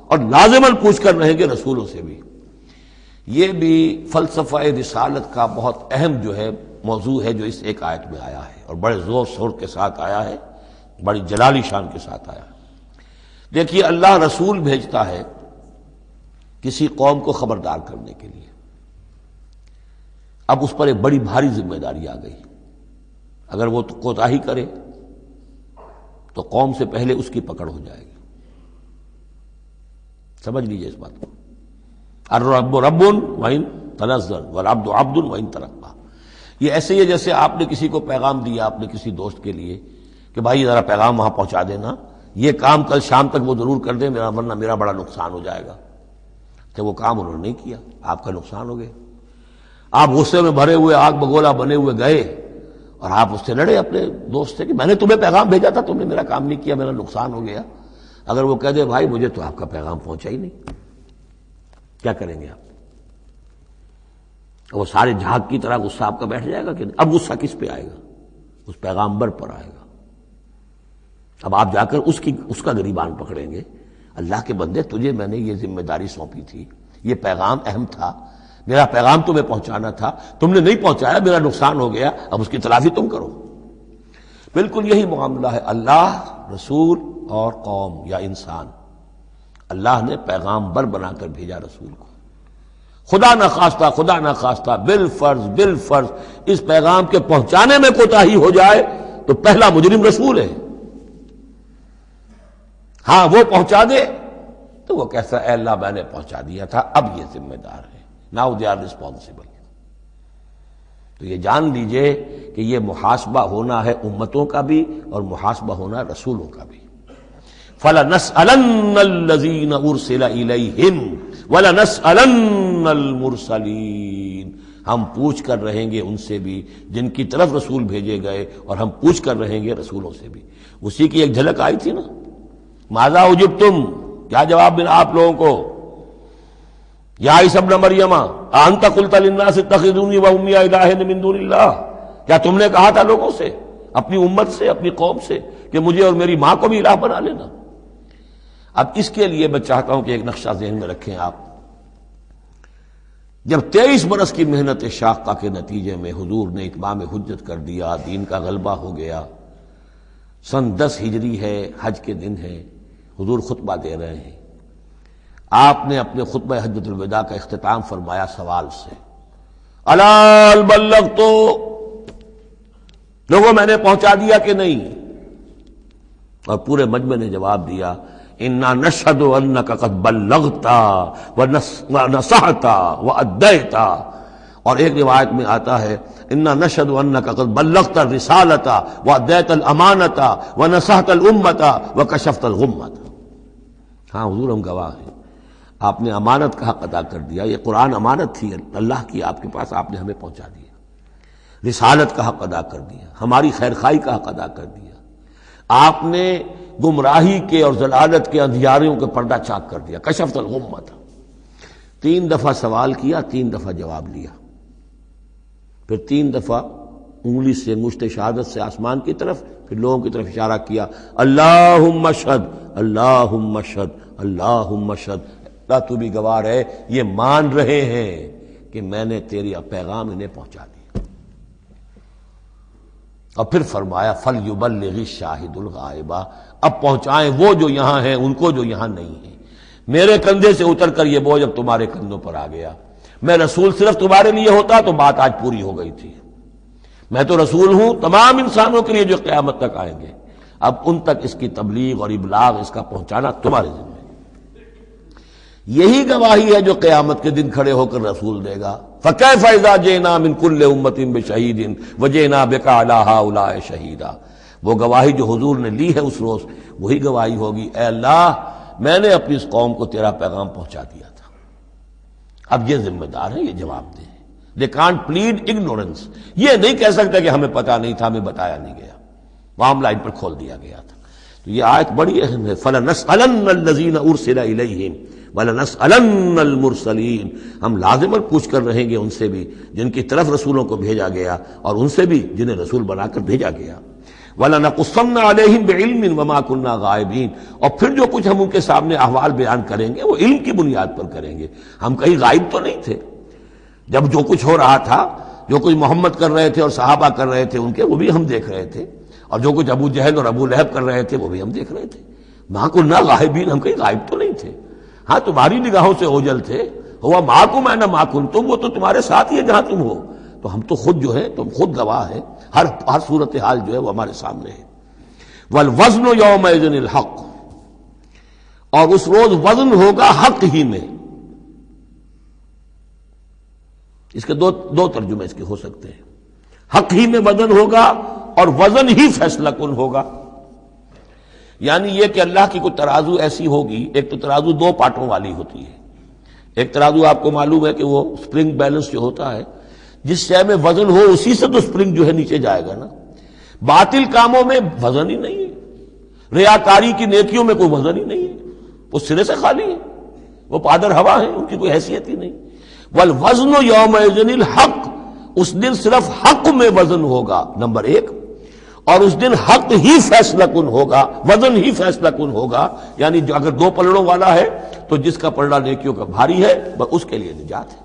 اور لازماً پوچھ کر رہیں گے رسولوں سے بھی۔ یہ بھی فلسفہ رسالت کا بہت اہم جو ہے موضوع ہے جو اس ایک آیت میں آیا ہے، اور بڑے زور شور کے ساتھ آیا ہے، بڑی جلالی شان کے ساتھ آیا ہے۔ دیکھیے اللہ رسول بھیجتا ہے کسی قوم کو خبردار کرنے کے لیے، اب اس پر ایک بڑی بھاری ذمہ داری آ گئی، اگر وہ کوتاہی کرے تو قوم سے پہلے اس کی پکڑ ہو جائے گی۔ سمجھ لیجیے اس بات کو، الرب رب وَإِن تنزل والعبد عبد وَإِن ترقى، یہ ایسے ہی ہے جیسے آپ نے کسی کو پیغام دیا اپنے کسی دوست کے لیے کہ بھائی ذرا پیغام وہاں پہنچا دینا، یہ کام کل شام تک وہ ضرور کر دیں، ورنہ میرا بڑا نقصان ہو جائے گا، کہ وہ کام انہوں نے نہیں کیا، آپ کا نقصان ہو گیا۔ آپ غصے میں بھرے ہوئے آگ بگولا بنے ہوئے گئے اور آپ اس سے لڑے اپنے دوست سے کہ میں نے تمہیں پیغام بھیجا تھا، تم نے میرا کام نہیں کیا، میرا نقصان ہو گیا۔ اگر وہ کہہ دے بھائی مجھے تو آپ کا پیغام پہنچا ہی نہیں، کیا کریں گے آپ؟ وہ سارے جھاگ کی طرح غصہ آپ کا بیٹھ جائے گا کہ نہیں؟ اب غصہ کس پہ آئے گا؟ اس پیغامبر پر آئے گا۔ اب آپ جا کر اس کا گریبان پکڑیں گے، اللہ کے بندے تجھے میں نے یہ ذمہ داری سونپی تھی، یہ پیغام اہم تھا، میرا پیغام تمہیں پہنچانا تھا، تم نے نہیں پہنچایا، میرا نقصان ہو گیا، اب اس کی تلافی تم کرو۔ بالکل یہی معاملہ ہے اللہ، رسول اور قوم یا انسان۔ اللہ نے پیغامبر بنا کر بھیجا رسول کو، خدا نہ خواستہ بالفرض اس پیغام کے پہنچانے میں کوتاہی ہو جائے تو پہلا مجرم رسول ہے۔ ہاں وہ پہنچا دے تو وہ کیسا اے اللہ میں نے پہنچا دیا تھا، اب یہ ذمہ دار ہے، ناؤ دے آر ریسپانسبل۔ تو یہ جان لیجئے کہ یہ محاسبہ ہونا ہے امتوں کا بھی اور محاسبہ ہونا رسولوں کا بھی۔ فَلَنَسْأَلَنَّ الَّذِينَ أُرْسِلَ إِلَيْهِمْ وَلَنَسْأَلَنَّ الْمُرْسَلِينَ، ہم پوچھ کر رہیں گے ان سے بھی جن کی طرف رسول بھیجے گئے، اور ہم پوچھ کر رہیں گے رسولوں سے بھی۔ اسی کی ایک جھلک آئی تھی نا، ماذا اجبتم، کیا جواب ملا آپ لوگوں کو؟ یا عیسی ابن مریم انت قلت للناس اتخذونی وامي الہین من دون اللہ، کیا تم نے کہا تھا لوگوں سے، اپنی امت سے، اپنی قوم سے کہ مجھے اور میری ماں کو بھی الہ بنا لینا؟ اب اس کے لیے میں چاہتا ہوں کہ ایک نقشہ ذہن میں رکھیں آپ۔ جب 23 برس کی محنت شاقہ کے نتیجے میں حضور نے اتمام حجت کر دیا، دین کا غلبہ ہو گیا، سن 10 ہجری ہے، حج کے دن ہے، حضور خطبہ دے رہے ہیں، آپ نے اپنے خطبہ حجۃ الوداع کا اختتام فرمایا سوال سے، الا بلغت، لوگوں میں نے پہنچا دیا کہ نہیں؟ اور پورے مجمع نے جواب دیا، انا نشہد انک قد بلغت ونصحت وادیت۔ اور ایک روایت میں آتا ہے انا نشہد انک قد بلغت الرسالۃ وادیت الامانۃ ونصحت الامۃ وکشفت الغمۃ۔ ہاں حضور ہم گواہ ہیں، آپ نے امانت کا حق ادا کر دیا، یہ قرآن امانت تھی اللہ کی آپ کے پاس، آپ نے ہمیں پہنچا دیا۔ رسالت کا حق ادا کر دیا، ہماری خیرخواہی کا حق ادا کر دیا، آپ نے گمراہی کے اور ضلالت کے اندھیاریوں کے پردہ چاک کر دیا، کشفت الغمۃ۔ 3 دفعہ سوال کیا، 3 دفعہ جواب لیا، پھر 3 دفعہ انگلی سے انگشت شہادت سے آسمان کی طرف، پھر لوگوں کی طرف اشارہ کیا، اللہم اشہد اللہم اشہد اللہم اشہد، اللہ تو بھی گواہ ہے، یہ مان رہے ہیں کہ میں نے تیری پیغام انہیں پہنچا دیا۔ اور پھر فرمایا فَلْيُبَلِّغِ الشَّاهِدُ الْغَائِبَ، اب پہنچائیں وہ جو یہاں ہیں ان کو جو یہاں نہیں ہیں۔ میرے کندھے سے اتر کر یہ بوجھ اب تمہارے کندھوں پر آ گیا، میں رسول صرف تمہارے لیے ہوتا تو بات آج پوری ہو گئی تھی، میں تو رسول ہوں تمام انسانوں کے لیے جو قیامت تک آئیں گے، اب ان تک اس کی تبلیغ اور ابلاغ، اس کا پہنچانا تمہارے ذمہ ہے۔ یہی گواہی ہے جو قیامت کے دن کھڑے ہو کر رسول دے گا، فَكَيْفَ إِذَا جِئْنَا مِن كُلِّ أُمَّةٍ بِشَهِيدٍ وَجِئْنَا بِكَ عَلَىٰ هَٰؤُلَاءِ شَهِيدًا۔ وہ گواہی جو حضور نے لی ہے اس روز، وہی گواہی ہوگی، اے اللہ میں نے اپنی اس قوم کو تیرا پیغام پہنچا دیا تھا، اب یہ ذمہ دار ہیں، یہ جواب دیں۔ They can't plead ignorance، یہ نہیں کہہ سکتے کہ ہمیں پتہ نہیں تھا، ہمیں بتایا نہیں گیا، معاملہ ان پر کھول دیا گیا تھا۔ تو یہ آیت بڑی اہم ہے، فَلَنَسْأَلَنَّ الَّذِينَ أُرْسِلَ إِلَيْهِمْ وَلَنَسْأَلَنَّ الْمُرْسَلِينَ، ہم لازماً پوچھ کر رہیں گے ان سے بھی جن کی طرف رسولوں کو بھیجا گیا، اور ان سے بھی جنہیں رسول بنا کر بھیجا گیا۔ وَلَنَقُصَّنَّ عَلَيْهِمْ بِعِلْمٍ وَمَا كُنَّا غَائِبِينَ، اور پھر جو کچھ ہم ان کے سامنے احوال بیان کریں گے وہ علم کی بنیاد پر کریں گے، ہم کہیں غائب تو نہیں تھے۔ جب جو کچھ ہو رہا تھا، جو کچھ محمد کر رہے تھے اور صحابہ کر رہے تھے ان کے، وہ بھی ہم دیکھ رہے تھے، اور جو کچھ ابو جہل اور ابو لہب کر رہے تھے وہ بھی ہم دیکھ رہے تھے۔ مَا كُنَّا غَائِبِينَ، ہم کہیں غائب تو نہیں تھے، ہاں تمہاری نگاہوں سے اوجھل تھے، ہوا مَعَكُمْ أَيْنَمَا كُنتُمْ، وہ تو تمہارے ساتھ ہی ہے جہاں تم ہو، تو ہم تو خود جو ہے، تم خود گواہ ہے، ہر صورتحال جو ہے وہ ہمارے سامنے ہے۔ وَالْوَزْنُ يَوْمَئِذٍ الْحَقُّ، اور اس روز وزن ہوگا حق ہی میں۔ اس کے دو ترجمے اس کے ہو سکتے ہیں، حق ہی میں وزن ہوگا اور وزن ہی فیصلہ کن ہوگا، یعنی یہ کہ اللہ کی کوئی ترازو ایسی ہوگی، ایک تو ترازو 2 پارٹوں والی ہوتی ہے، ایک ترازو آپ کو معلوم ہے کہ وہ سپرنگ بیلنس جو ہوتا ہے، جس شے میں وزن ہو اسی سے تو سپرنگ جو ہے نیچے جائے گا نا۔ باطل کاموں میں وزن ہی نہیں ہے، ریاکاری کی نیکیوں میں کوئی وزن ہی نہیں ہے، وہ سرے سے خالی ہے، وہ پادر ہوا ہے، ان کی کوئی حیثیت ہی نہیں۔ والوزن یومئذ الحق، اس دن صرف حق میں وزن ہوگا، نمبر 1، اور اس دن حق ہی فیصلہ کن ہوگا، وزن ہی فیصلہ کن ہوگا، یعنی جو اگر 2 پلڑوں والا ہے تو جس کا پلڑا نیکیوں کا بھاری ہے بس اس کے لیے نجات ہے۔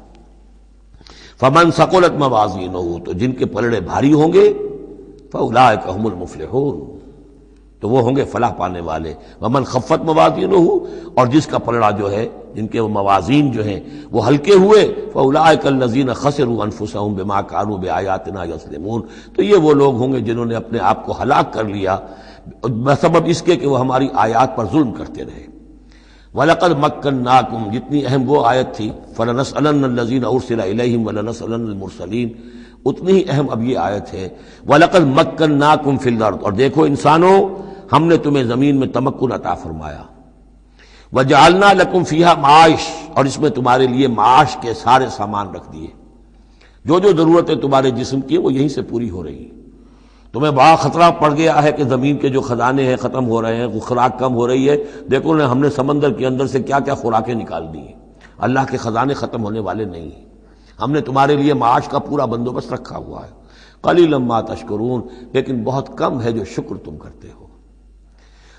فمن ثقلت موازینہ، تو جن کے پلڑے بھاری ہوں گے، فاولئک هم المفلحون، تو وہ ہوں گے فلاح پانے والے۔ ومن خفت موازینہ، اور جس کا پلڑا جو ہے، جن کے وہ موازین جو ہیں وہ ہلکے ہوئے، فاولئک الذین خسروا انفسهم بما كانوا بآیاتنا یظلمون، تو یہ وہ لوگ ہوں گے جنہوں نے اپنے آپ کو ہلاک کر لیا بسبب اس کے کہ وہ ہماری آیات پر ظلم کرتے رہے۔ وَلَقَدْ مَكَّنَّاكُمْ، جتنی اہم وہ آیت تھی، فَلَنَسْأَلَنَّ الَّذِينَ أُرْسِلَ إِلَيْهِمْ وَلَنَسْأَلَنَّ الْمُرْسَلِينَ، اتنی ہی اہم اب یہ آیت ہے، وَلَقَدْ مَكَّنَّاكُمْ فِي الْأَرْضِ، اور دیکھو انسانوں ہم نے تمہیں زمین میں تمکن عطا فرمایا، وَجَعَلْنَا لَكُمْ فِيهَا مَعَاشٍ، اور اس میں تمہارے لیے معاش کے سارے سامان رکھ دیے، جو ضرورتیں تمہارے جسم کی وہ یہیں سے پوری ہو رہی ہیں۔ تمہیں بڑا خطرہ پڑ گیا ہے کہ زمین کے جو خزانے ہیں ختم ہو رہے ہیں، خوراک کم ہو رہی ہے، دیکھو نا ہم نے سمندر کے اندر سے کیا کیا خوراکیں نکال دی ہیں، اللہ کے خزانے ختم ہونے والے نہیں ہیں، ہم نے تمہارے لیے معاش کا پورا بندوبست رکھا ہوا ہے۔ قلیلا ما تشکرون، لیکن بہت کم ہے جو شکر تم کرتے ہو۔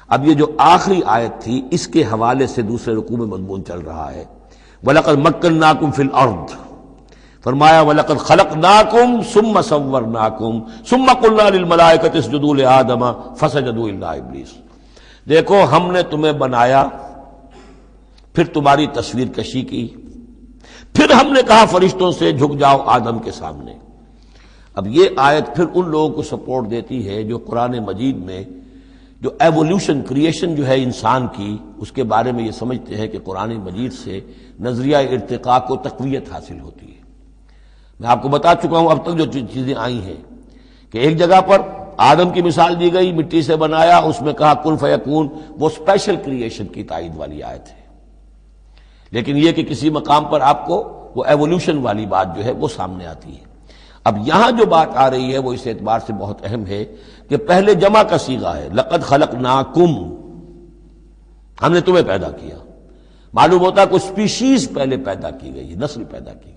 اب یہ جو آخری آیت تھی اس کے حوالے سے دوسرے رکوع میں مضمون چل رہا ہے، وَلَقَدْ مَكَّنَّاكُمْ فِي الْأَرْضِ، فرمایا وَلَقَدْ خَلَقْنَاكُمْ ثُمَّ صَوَّرْنَاكُمْ ثُمَّ قُلْنَا لِلْمَلَائِكَةِ اسْجُدُوا لِآدَمَ فَسَجَدُوا إِلَّا إِبْلِيسَ، دیکھو ہم نے تمہیں بنایا، پھر تمہاری تصویر کشی کی، پھر ہم نے کہا فرشتوں سے جھک جاؤ آدم کے سامنے۔ اب یہ آیت پھر ان لوگوں کو سپورٹ دیتی ہے جو قرآن مجید میں جو ایوولوشن کریشن جو ہے انسان کی، اس کے بارے میں یہ سمجھتے ہیں کہ قرآن مجید سے نظریہ ارتقاء کو تقویت حاصل ہوتی ہے۔ میں آپ کو بتا چکا ہوں اب تک جو چیزیں آئی ہیں کہ ایک جگہ پر آدم کی مثال دی گئی، مٹی سے بنایا، اس میں کہا کن فیکون، وہ اسپیشل کریشن کی تائید والی آیت ہے۔ لیکن یہ کہ کسی مقام پر آپ کو وہ ایوولوشن والی بات جو ہے وہ سامنے آتی ہے۔ اب یہاں جو بات آ رہی ہے وہ اس اعتبار سے بہت اہم ہے کہ پہلے جمع کا صیغہ ہے، لقد خلقناکم، ہم نے تمہیں پیدا کیا۔ معلوم ہوتا ہے کوئی سپیشیز پہلے پیدا کی گئی، نسل پیدا کی گئی۔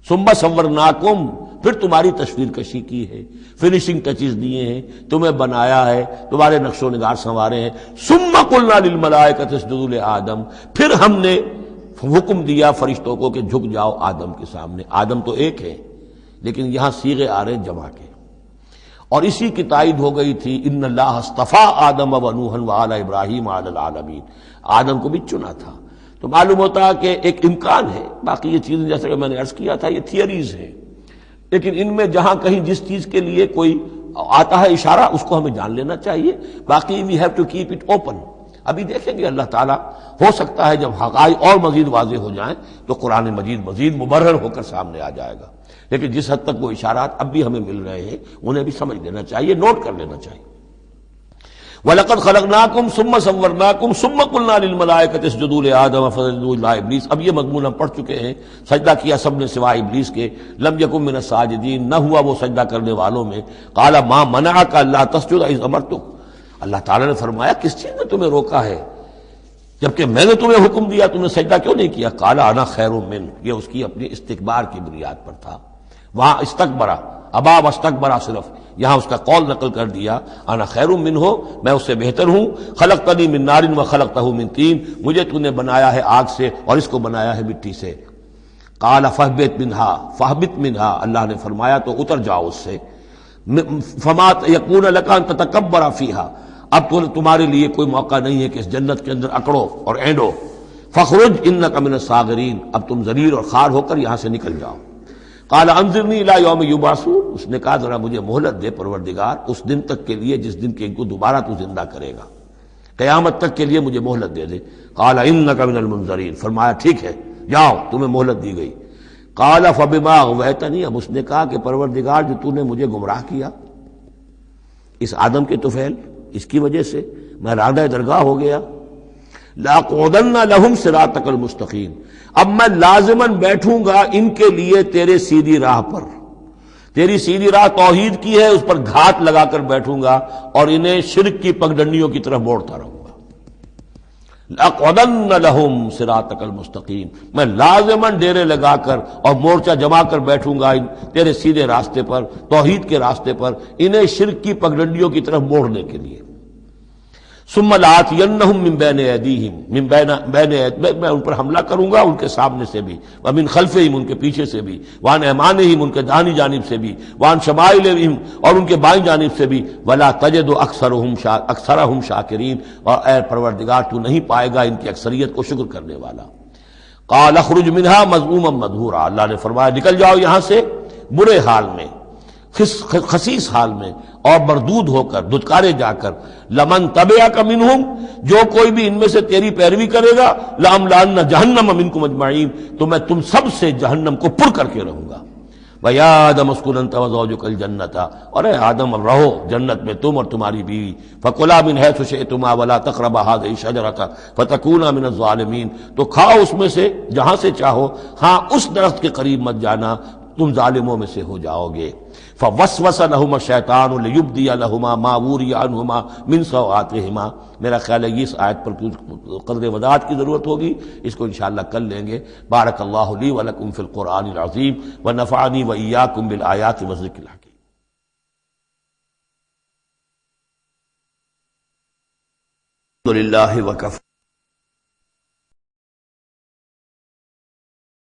ثم صورناکم، پھر تمہاری تصویر کشی کی ہے، فنیشنگ ٹچز دیے ہیں، تمہیں بنایا ہے، تمہارے نقش و نگار سنوارے ہیں۔ ثم قلنا للملائکۃ اسجدوا لآدم، پھر ہم نے حکم دیا فرشتوں کو کہ جھک جاؤ آدم کے سامنے۔ آدم تو ایک ہے لیکن یہاں صیغے آ رہے جمع کے، اور اسی کی تائید ہو گئی تھی ان اللہ اصطفیٰ آدم و نوحا وآل ابراہیم علی العالمین، آدم کو بھی چنا تھا۔ تو معلوم ہوتا ہے کہ ایک امکان ہے، باقی یہ چیزیں جیسے کہ میں نے عرض کیا تھا یہ تھیوریز ہیں، لیکن ان میں جہاں کہیں جس چیز کے لیے کوئی آتا ہے اشارہ اس کو ہمیں جان لینا چاہیے، باقی we have to keep it open. ابھی دیکھیں گے اللہ تعالیٰ، ہو سکتا ہے جب حقائق اور مزید واضح ہو جائیں تو قرآن مجید مزید مبرر ہو کر سامنے آ جائے گا، لیکن جس حد تک وہ اشارات اب بھی ہمیں مل رہے ہیں انہیں بھی سمجھ لینا چاہیے، نوٹ کر لینا چاہیے۔ وَلَقَدْ خَلَقْنَاكُمْ ثُمَّ صَوَّرْنَاكُمْ ثُمَّ قُلْنَا لِلْمَلَائِكَةِ اسْجُدُوا لِآدَمَ فَسَجَدُوا إِلَّا إِبْلِيسَ۔ اب یہ مضمون ہم پڑھ چکے ہیں، سجدہ کیا سب نے سوائے ابلیس کے، لم یکن من الساجدین، نہ ہوا وہ سجدہ کرنے والوں میں۔ قَالَ مَا مَنَعَكَ أَلَّا تَسْجُدَ إِذْ أَمَرْتُكَ، اللہ تعالیٰ نے فرمایا کس چیز نے تمہیں روکا ہے جبکہ میں نے تمہیں حکم دیا، تم نے سجدہ کیوں نہیں کیا؟ قَالَ أَنَا خَيْرٌ مِّنْهُ، یہ اس کی اپنی استکبار کی بنیاد پر تھا۔ وہاں استکبرا، ابا واستکبرا، صرف یہاں اس کا قول نقل کر دیا، انا خیر منہ، میں اس سے بہتر ہوں، خلقتنی من نار وخلقتہ من طین، مجھے تو نے بنایا ہے آگ سے اور اس کو بنایا ہے مٹی سے۔ قال فاہبط منہا، اللہ نے فرمایا تو اتر جاؤ اس سے، فما یکون لک ان تتکبر فیہا، اب تو تمہارے لیے کوئی موقع نہیں ہے کہ اس جنت کے اندر اکڑو اور اینڈو، فخرج انک من الصاغرین، اب تم ذلیل اور خوار ہو کر یہاں سے نکل جاؤ۔ قال انظرنی الی یوم یبعثون، اس نے کہا ذرا مجھے مہلت دے پروردگار اس دن تک کے لیے جس دن کے ان کو دوبارہ تو زندہ کرے گا، قیامت تک کے لیے مجھے مہلت دے دے۔ قال انک من المنظرین، فرمایا ٹھیک ہے جاؤ تمہیں مہلت دی گئی۔ قال فبما اغویتنی، اب اس نے کہا کہ پروردگار جو تو نے مجھے گمراہ کیا اس آدم کے طفیل، اس کی وجہ سے میں رادہ درگاہ ہو گیا، لَأَقْعُدَنَّ لَهُمْ صِرَاطَكَ الْمُسْتَقِيمَ، اب میں لازماً بیٹھوں گا ان کے لیے تیرے سیدھی راہ پر، تیری سیدھی راہ توحید کی ہے، اس پر گھات لگا کر بیٹھوں گا اور انہیں شرک کی پگڈنڈیوں کی طرف موڑتا رہوں گا۔ لَأَقْعُدَنَّ لَهُمْ صِرَاطَكَ الْمُسْتَقِيمَ، میں لازماً ڈیرے لگا کر اور مورچہ جما کر بیٹھوں گا تیرے سیدھے راستے پر، توحید کے راستے پر، انہیں شرک کی پگڈنڈیوں کی طرف موڑنے کے لیے۔ ثم لآتینہم من بین ایدیہم، میں ان پر حملہ کروں گا ان کے سامنے سے بھی، ومن خلفہم، ان کے پیچھے سے بھی، وعن ایمانہم، ان کے دانی جانب سے بھی، وعن شمائلہم، اور ان کے بائیں جانب سے بھی، ولا تجد اکثرہم شاکرین، اور اے پروردگار تو نہیں پائے گا ان کی اکثریت کو شکر کرنے والا۔ قال اخرج منہا مذموما مدحورا، اللہ نے فرمایا نکل جاؤ یہاں سے برے حال میں، خسیس حال میں اور مردود ہو کر، دھتکارے جا کر۔ لمن تبعک منہم، جو کوئی بھی ان میں سے تیری پیروی کرے گا، لأملأن جہنم منکم اجمعین، تو میں تم سب سے جہنم کو پر کر کے رہوں گا۔ وَيَا آدَمُ اسْكُنْ أَنْتَ وَزَوْجُكَ الْجَنَّةَ، اور اے آدم اب رہو جنت میں تم اور تمہاری بیوی، فَكُلَا مِنْ حَيْثُ شِئْتُمَا وَلَا تَقْرَبَا هَٰذِهِ الشَّجَرَةَ فَتَكُونَا مِنَ الظَّالِمِينَ، تو کھاؤ اس میں سے جہاں سے چاہو، ہاں اس درخت کے قریب مت جانا، تم ظالموں میں سے ہو جاؤ گے۔ فوسوس لهما الشیطان لیبدی لهما ما وري عنهما من سوآتهما، میرا خیال ہے اس آیت پر قدر وضاحت کی ضرورت ہوگی، اس کو انشاءاللہ کل لیں گے۔ بارک اللہ لی ولکم فی القرآن العظیم ونفعنی وإیاکم بالآیات والذکر الحکیم۔ الحمد للہ وکفى